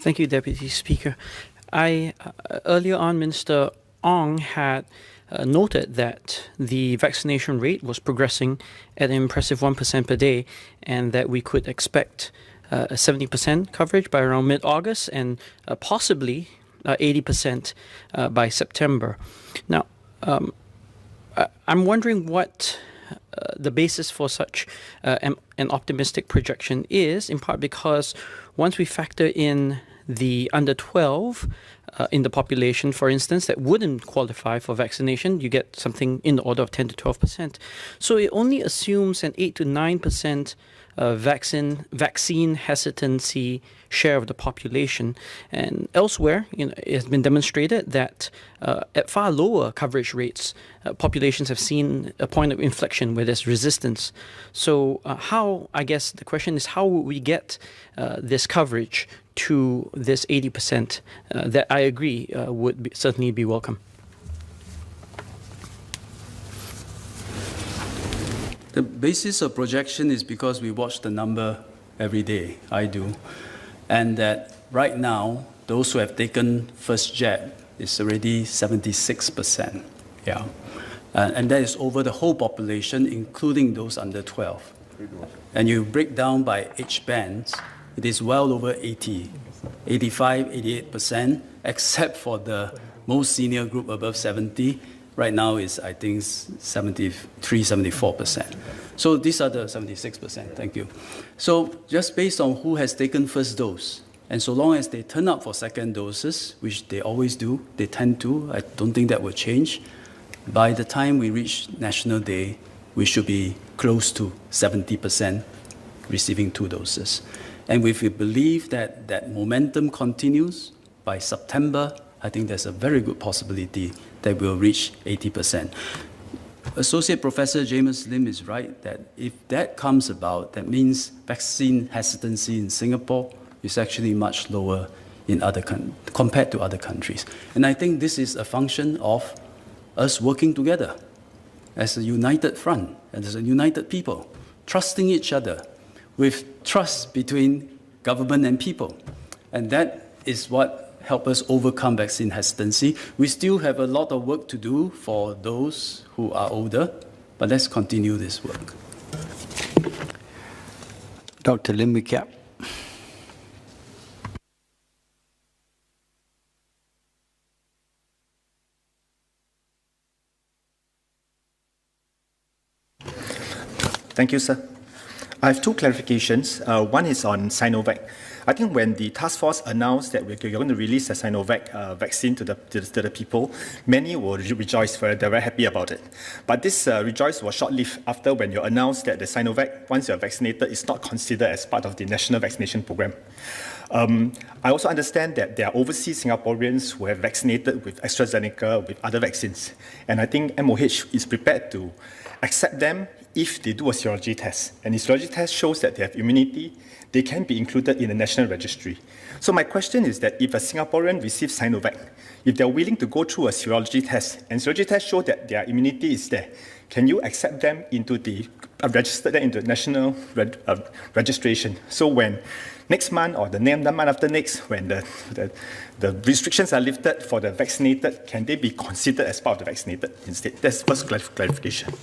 Thank you, Deputy Speaker. Earlier on, Minister Ong had noted that the vaccination rate was progressing at an impressive 1% per day, and that we could expect a 70% coverage by around mid-August and possibly 80% by September. Now, I'm wondering what the basis for such an optimistic projection is, in part because once we factor in the under 12 in the population, for instance, that wouldn't qualify for vaccination, you get something in the order of 10 to 12%. So it only assumes an 8 to 9% vaccine hesitancy share of the population. And elsewhere, it has been demonstrated that at far lower coverage rates, populations have seen a point of inflection where there's resistance. So I guess the question is, how will we get this coverage to this 80% that I agree would certainly be welcome? The basis of projection is because we watch the number every day, I do, and that right now, those who have taken first jab is already 76%, yeah. And that is over the whole population, including those under 12. And you break down by age bands, it is well over 80, 85, 88%, except for the most senior group above 70. Right now is, I think, 73, 74%. So these are the 76%, thank you. So just based on who has taken first dose, and so long as they turn up for second doses, which they always do, they tend to, I don't think that will change. By the time we reach National Day, we should be close to 70% receiving 2 doses. And if we believe that that momentum continues, by September, I think there's a very good possibility that we'll reach 80%. Associate Professor James Lim is right that if that comes about, that means vaccine hesitancy in Singapore is actually much lower in compared to other countries. And I think this is a function of us working together as a united front, and as a united people, trusting each other. with trust between government and people. And that is what helps us overcome vaccine hesitancy. We still have a lot of work to do for those who are older, but let's continue this work. Dr. Lim Wee Kiat. Thank you, sir. I have two clarifications. One is on Sinovac. I think when the task force announced that we're going to release the Sinovac vaccine to the people, many will rejoice. They're very happy about it. But this rejoice was short-lived after when you announced that the Sinovac, once you're vaccinated, is not considered as part of the national vaccination program. I also understand that there are overseas Singaporeans who have vaccinated with AstraZeneca, with other vaccines. And I think MOH is prepared to accept them if they do a serology test. And the serology test shows that they have immunity, they can be included in the national registry. So my question is that if a Singaporean receives Sinovac, if they're willing to go through a serology test, and serology test show that their immunity is there, can you accept them into register them into national registration? So when next month or the month after next, when the restrictions are lifted for the vaccinated, can they be considered as part of the vaccinated instead? That's first clarification.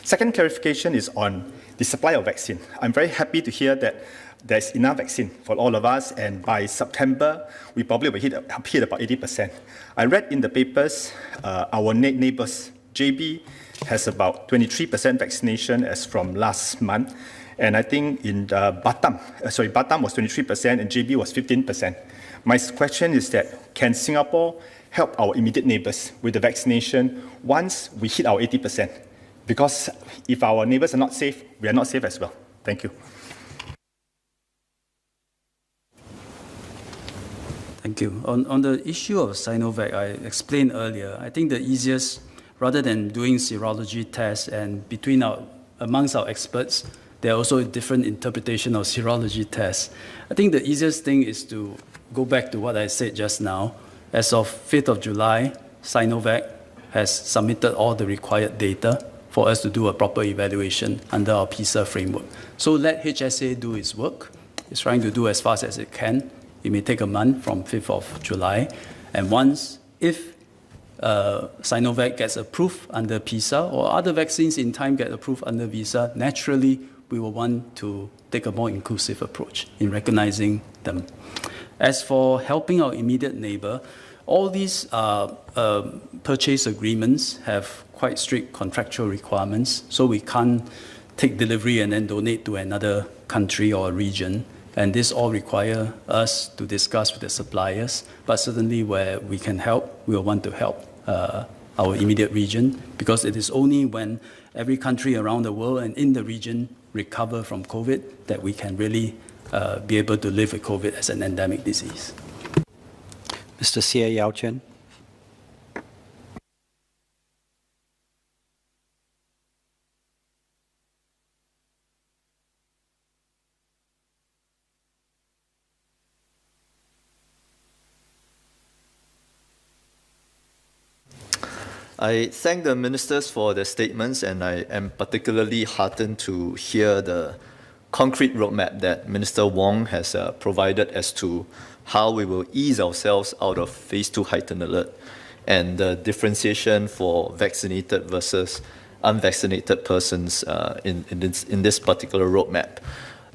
Second clarification is on the supply of vaccine. I'm very happy to hear that there's enough vaccine for all of us, and by September, we probably will hit about 80%. I read in the papers, our neighbors, JB, has about 23% vaccination as from last month. And I think in Batam was 23% and JB was 15%. My question is that, can Singapore help our immediate neighbors with the vaccination once we hit our 80%? Because if our neighbors are not safe, we are not safe as well. Thank you. Thank you. On the issue of Sinovac, I explained earlier, I think the easiest, rather than doing serology tests and amongst our experts, there are also a different interpretation of serology tests. I think the easiest thing is to go back to what I said just now. As of 5th of July, Sinovac has submitted all the required data for us to do a proper evaluation under our PISA framework. So let HSA do its work. It's trying to do as fast as it can. It may take a month from 5th of July. And if Sinovac gets approved under PISA or other vaccines in time get approved under VISA, naturally, we will want to take a more inclusive approach in recognizing them. As for helping our immediate neighbor, all these purchase agreements have quite strict contractual requirements, so we can't take delivery and then donate to another country or region. And this all require us to discuss with the suppliers, but certainly where we can help, we will want to help our immediate region, because it is only when every country around the world and in the region recover from COVID that we can really be able to live with COVID as an endemic disease. Mr. Seah Yao Chen. I thank the ministers for their statements, and I am particularly heartened to hear the concrete roadmap that Minister Wong has provided as to how we will ease ourselves out of phase 2 heightened alert and the differentiation for vaccinated versus unvaccinated persons in this particular roadmap.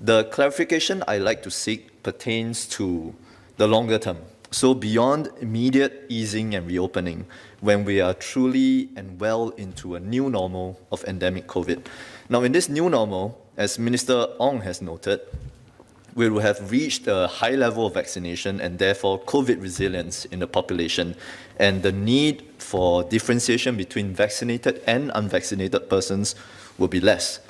The clarification I like to seek pertains to the longer term. So beyond immediate easing and reopening, when we are truly and well into a new normal of endemic COVID. Now, in this new normal, as Minister Ong has noted, we will have reached a high level of vaccination and therefore COVID resilience in the population, and the need for differentiation between vaccinated and unvaccinated persons will be less.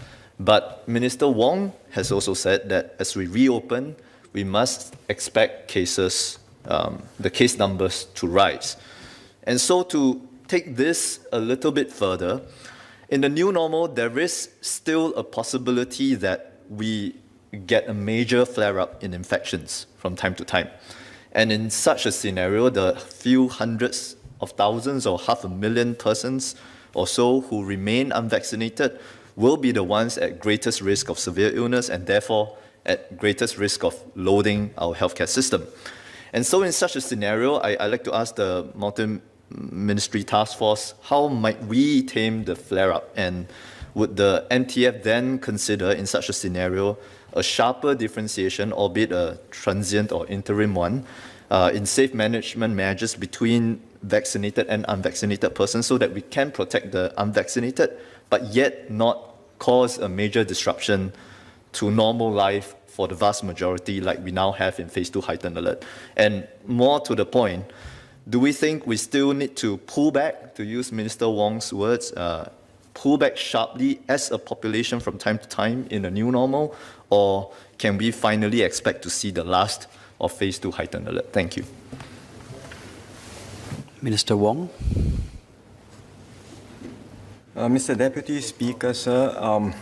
But Minister Wong has also said that as we reopen, we must expect the case numbers to rise. And so to take this a little bit further, in the new normal, there is still a possibility that we get a major flare-up in infections from time to time. And in such a scenario, the few hundreds of thousands or 500,000 persons or so who remain unvaccinated will be the ones at greatest risk of severe illness and therefore at greatest risk of loading our healthcare system. And so in such a scenario, I'd like to ask the multi-ministry task force, how might we tame the flare-up? And would the MTF then consider, in such a scenario, a sharper differentiation, albeit a transient or interim one, in safe management measures between vaccinated and unvaccinated persons so that we can protect the unvaccinated, but yet not cause a major disruption to normal life for the vast majority like we now have in phase 2 heightened alert? And more to the point, do we think we still need to pull back, to use Minister Wong's words, pull back sharply as a population from time to time in a new normal, or can we finally expect to see the last of phase 2 heightened alert? Thank you. Minister Wong. Mr. Deputy Speaker, sir,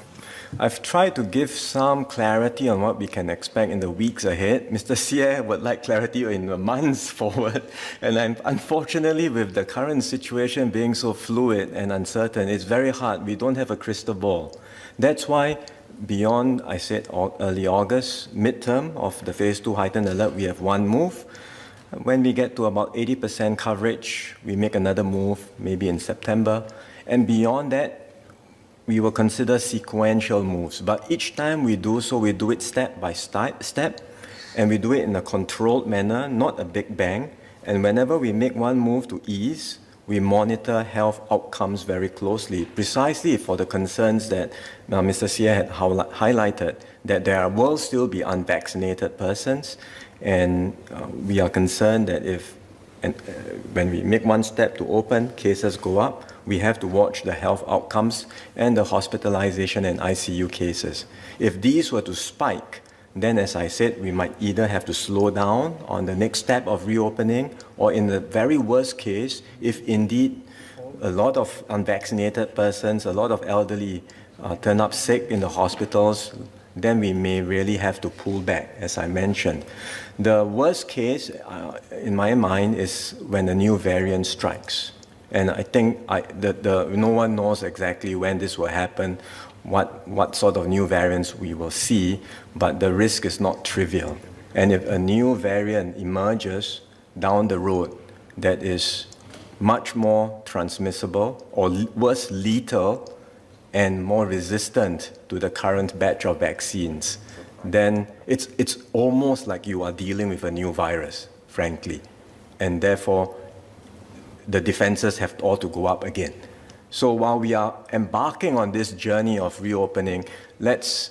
I've tried to give some clarity on what we can expect in the weeks ahead. Mr. Seah would like clarity in the months forward. And unfortunately, with the current situation being so fluid and uncertain, it's very hard. We don't have a crystal ball. That's why beyond, I said, early August, midterm of the phase 2 heightened alert, we have one move. When we get to about 80% coverage, we make another move, maybe in September. And beyond that, we will consider sequential moves. But each time we do so, we do it step by step, and we do it in a controlled manner, not a big bang. And whenever we make one move to ease, we monitor health outcomes very closely, precisely for the concerns that Mr. Seah had highlighted, that there will still be unvaccinated persons, and we are concerned that when we make one step to open, cases go up, we have to watch the health outcomes and the hospitalization and ICU cases. If these were to spike, then as I said, we might either have to slow down on the next step of reopening, or in the very worst case, if indeed a lot of unvaccinated persons, a lot of elderly turn up sick in the hospitals, then we may really have to pull back, as I mentioned. The worst case, in my mind, is when a new variant strikes. And I think no one knows exactly when this will happen, what sort of new variants we will see, but the risk is not trivial. And if a new variant emerges down the road that is much more transmissible or worse, lethal, and more resistant to the current batch of vaccines, then it's almost like you are dealing with a new virus, frankly. And therefore, the defenses have all to go up again. So while we are embarking on this journey of reopening, let's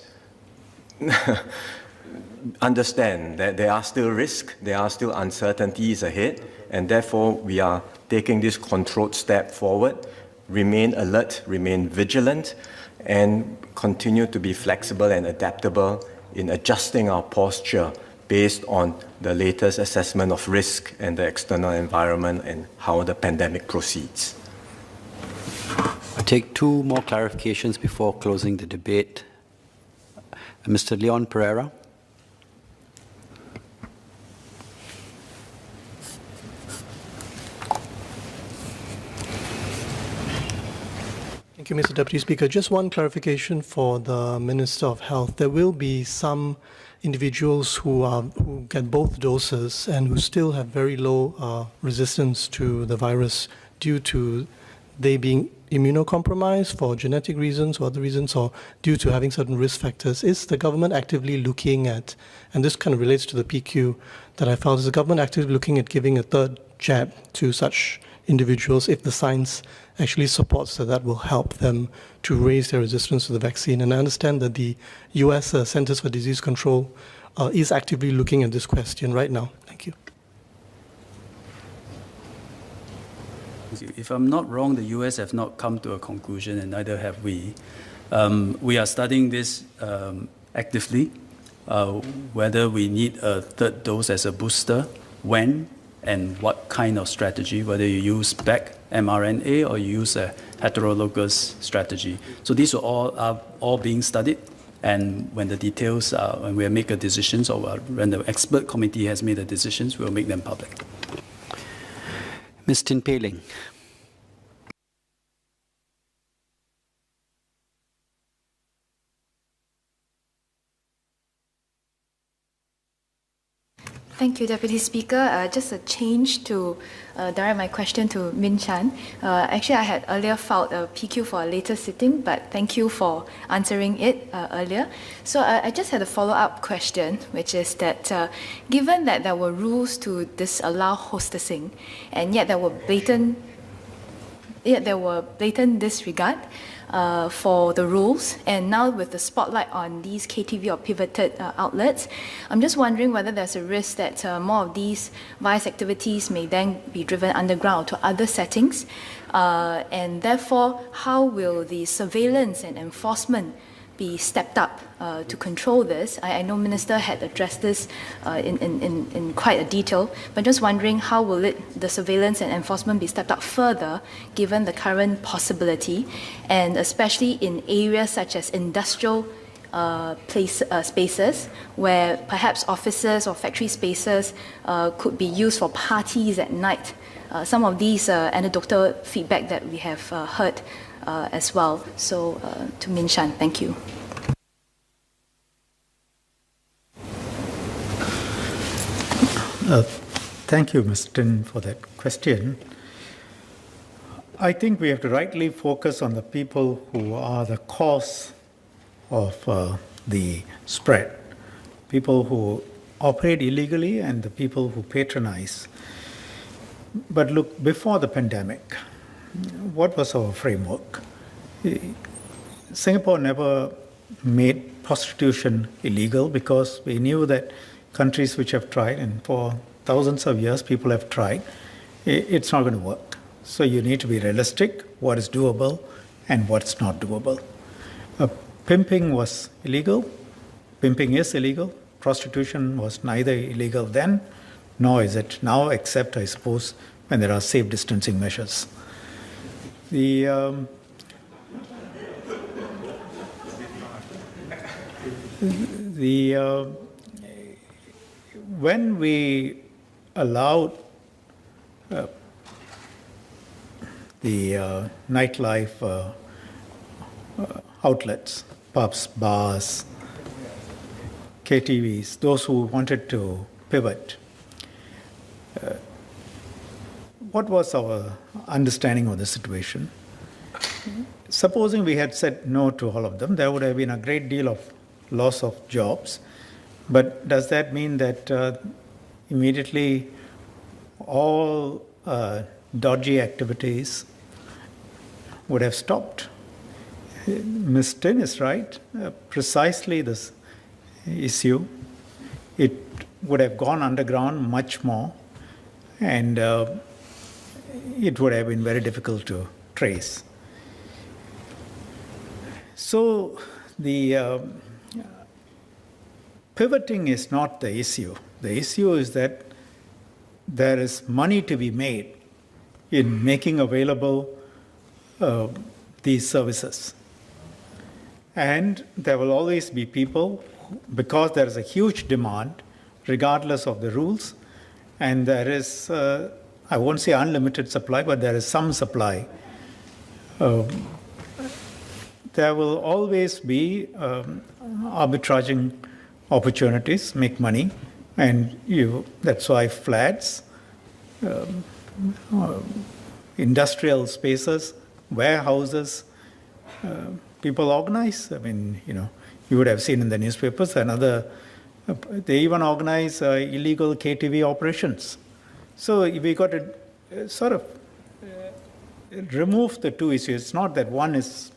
understand that there are still risks, there are still uncertainties ahead, and therefore we are taking this controlled step forward, remain alert, remain vigilant, and continue to be flexible and adaptable in adjusting our posture based on the latest assessment of risk and the external environment and how the pandemic proceeds. I'll take two more clarifications before closing the debate. Mr. Leon Pereira. Thank you, Mr. Deputy Speaker. Just one clarification for the Minister of Health. There will be some individuals who get both doses and who still have very low resistance to the virus due to they being immunocompromised for genetic reasons or other reasons, or due to having certain risk factors. Is the government actively looking at, and this kind of relates to the PQ that I found, is the government actively looking at giving a third jab to such individuals if the science actually supports that will help them to raise their resistance to the vaccine? And I understand that the US Centers for Disease Control is actively looking at this question right now. Thank you. If I'm not wrong, the US have not come to a conclusion, and neither have we. We are studying this actively, whether we need a third dose as a booster, when, and what kind of strategy, whether you use back mRNA or you use a heterologous strategy. So these are all being studied, and when the details, when we make a decision, or when the expert committee has made the decisions, we'll make them public. Ms. Tin Pei Ling. Thank you, Deputy Speaker. Just a change to direct my question to Min Chan. Actually, I had earlier filed a PQ for a later sitting, but thank you for answering it earlier. So I just had a follow-up question, which is that given that there were rules to disallow hostessing, and yet there were blatant disregard for the rules, and now with the spotlight on these KTV or pivoted outlets, I'm just wondering whether there's a risk that more of these vice activities may then be driven underground to other settings, and therefore how will the surveillance and enforcement be stepped up to control this? I know Minister had addressed this in quite a detail, but just wondering how will the surveillance and enforcement be stepped up further given the current possibility, and especially in areas such as industrial spaces where perhaps offices or factory spaces could be used for parties at night. Some of these anecdotal feedback that we have heard as well. So to Min Shan, thank you. Thank you, Mr. Tin, for that question. I think we have to rightly focus on the people who are the cause of the spread, people who operate illegally and the people who patronize. But look, before the pandemic, what was our framework? Singapore never made prostitution illegal because we knew that countries which have tried, and for thousands of years people have tried, it's not going to work. So you need to be realistic, what is doable and what's not doable. Pimping was illegal, pimping is illegal, prostitution was neither illegal then, nor is it now, except, I suppose, when there are safe distancing measures. When we allowed the nightlife outlets, pubs, bars, KTVs, those who wanted to pivot, what was our understanding of the situation? Supposing we had said no to all of them, there would have been a great deal of loss of jobs. But does that mean that immediately all dodgy activities would have stopped? Ms. Tin is right. Precisely this issue, it would have gone underground much more, and it would have been very difficult to trace. So the pivoting is not the issue. The issue is that there is money to be made in making available these services. And there will always be people, because there is a huge demand, regardless of the rules, and there is, I won't say unlimited supply, but there is some supply. There will always be arbitraging opportunities, make money, and that's why flats, industrial spaces, warehouses, people organize. I mean, you would have seen in the newspapers they even organize illegal KTV operations. So we got to sort of remove the two issues. It's not that one is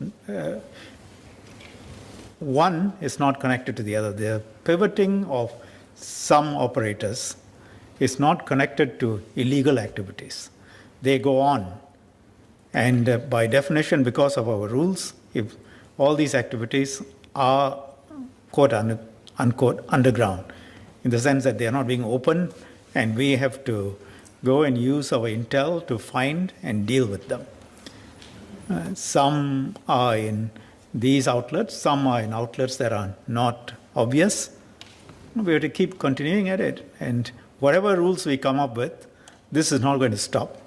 not connected to the other. The pivoting of some operators is not connected to illegal activities. They go on. And by definition, because of our rules, if all these activities are quote unquote underground, in the sense that they are not being open, and we have to go and use our intel to find and deal with them. Some are in these outlets, some are in outlets that are not obvious. We have to keep continuing at it, and whatever rules we come up with, this is not going to stop.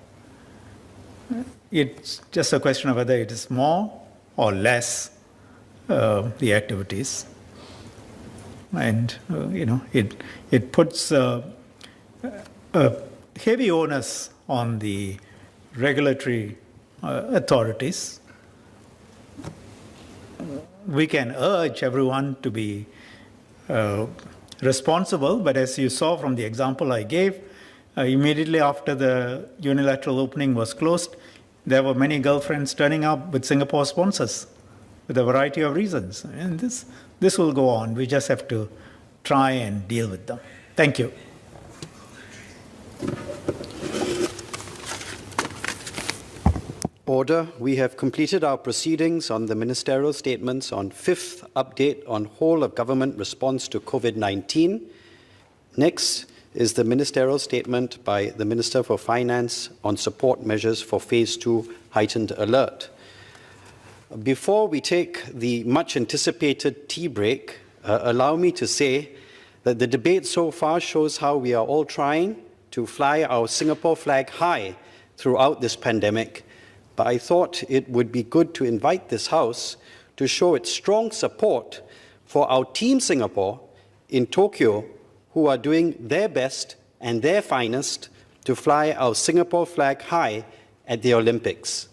It's just a question of whether it is more or less the activities. And, it puts a heavy onus on the regulatory authorities. We can urge everyone to be responsible, but as you saw from the example I gave, immediately after the unilateral opening was closed, there were many girlfriends turning up with Singapore sponsors with a variety of reasons. And this will go on. We just have to try and deal with them. Thank you. Order. We have completed our proceedings on the ministerial statements on 5th update on whole of government response to COVID-19. Next is the ministerial statement by the Minister for Finance on support measures for Phase 2 heightened alert. Before we take the much anticipated tea break, allow me to say that the debate so far shows how we are all trying to fly our Singapore flag high throughout this pandemic. But I thought it would be good to invite this House to show its strong support for our Team Singapore in Tokyo, who are doing their best and their finest to fly our Singapore flag high at the Olympics.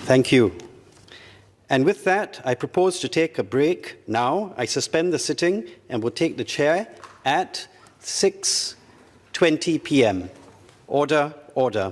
Thank you. And with that, I propose to take a break now. I suspend the sitting and will take the chair at 6:20 p.m. Order, order.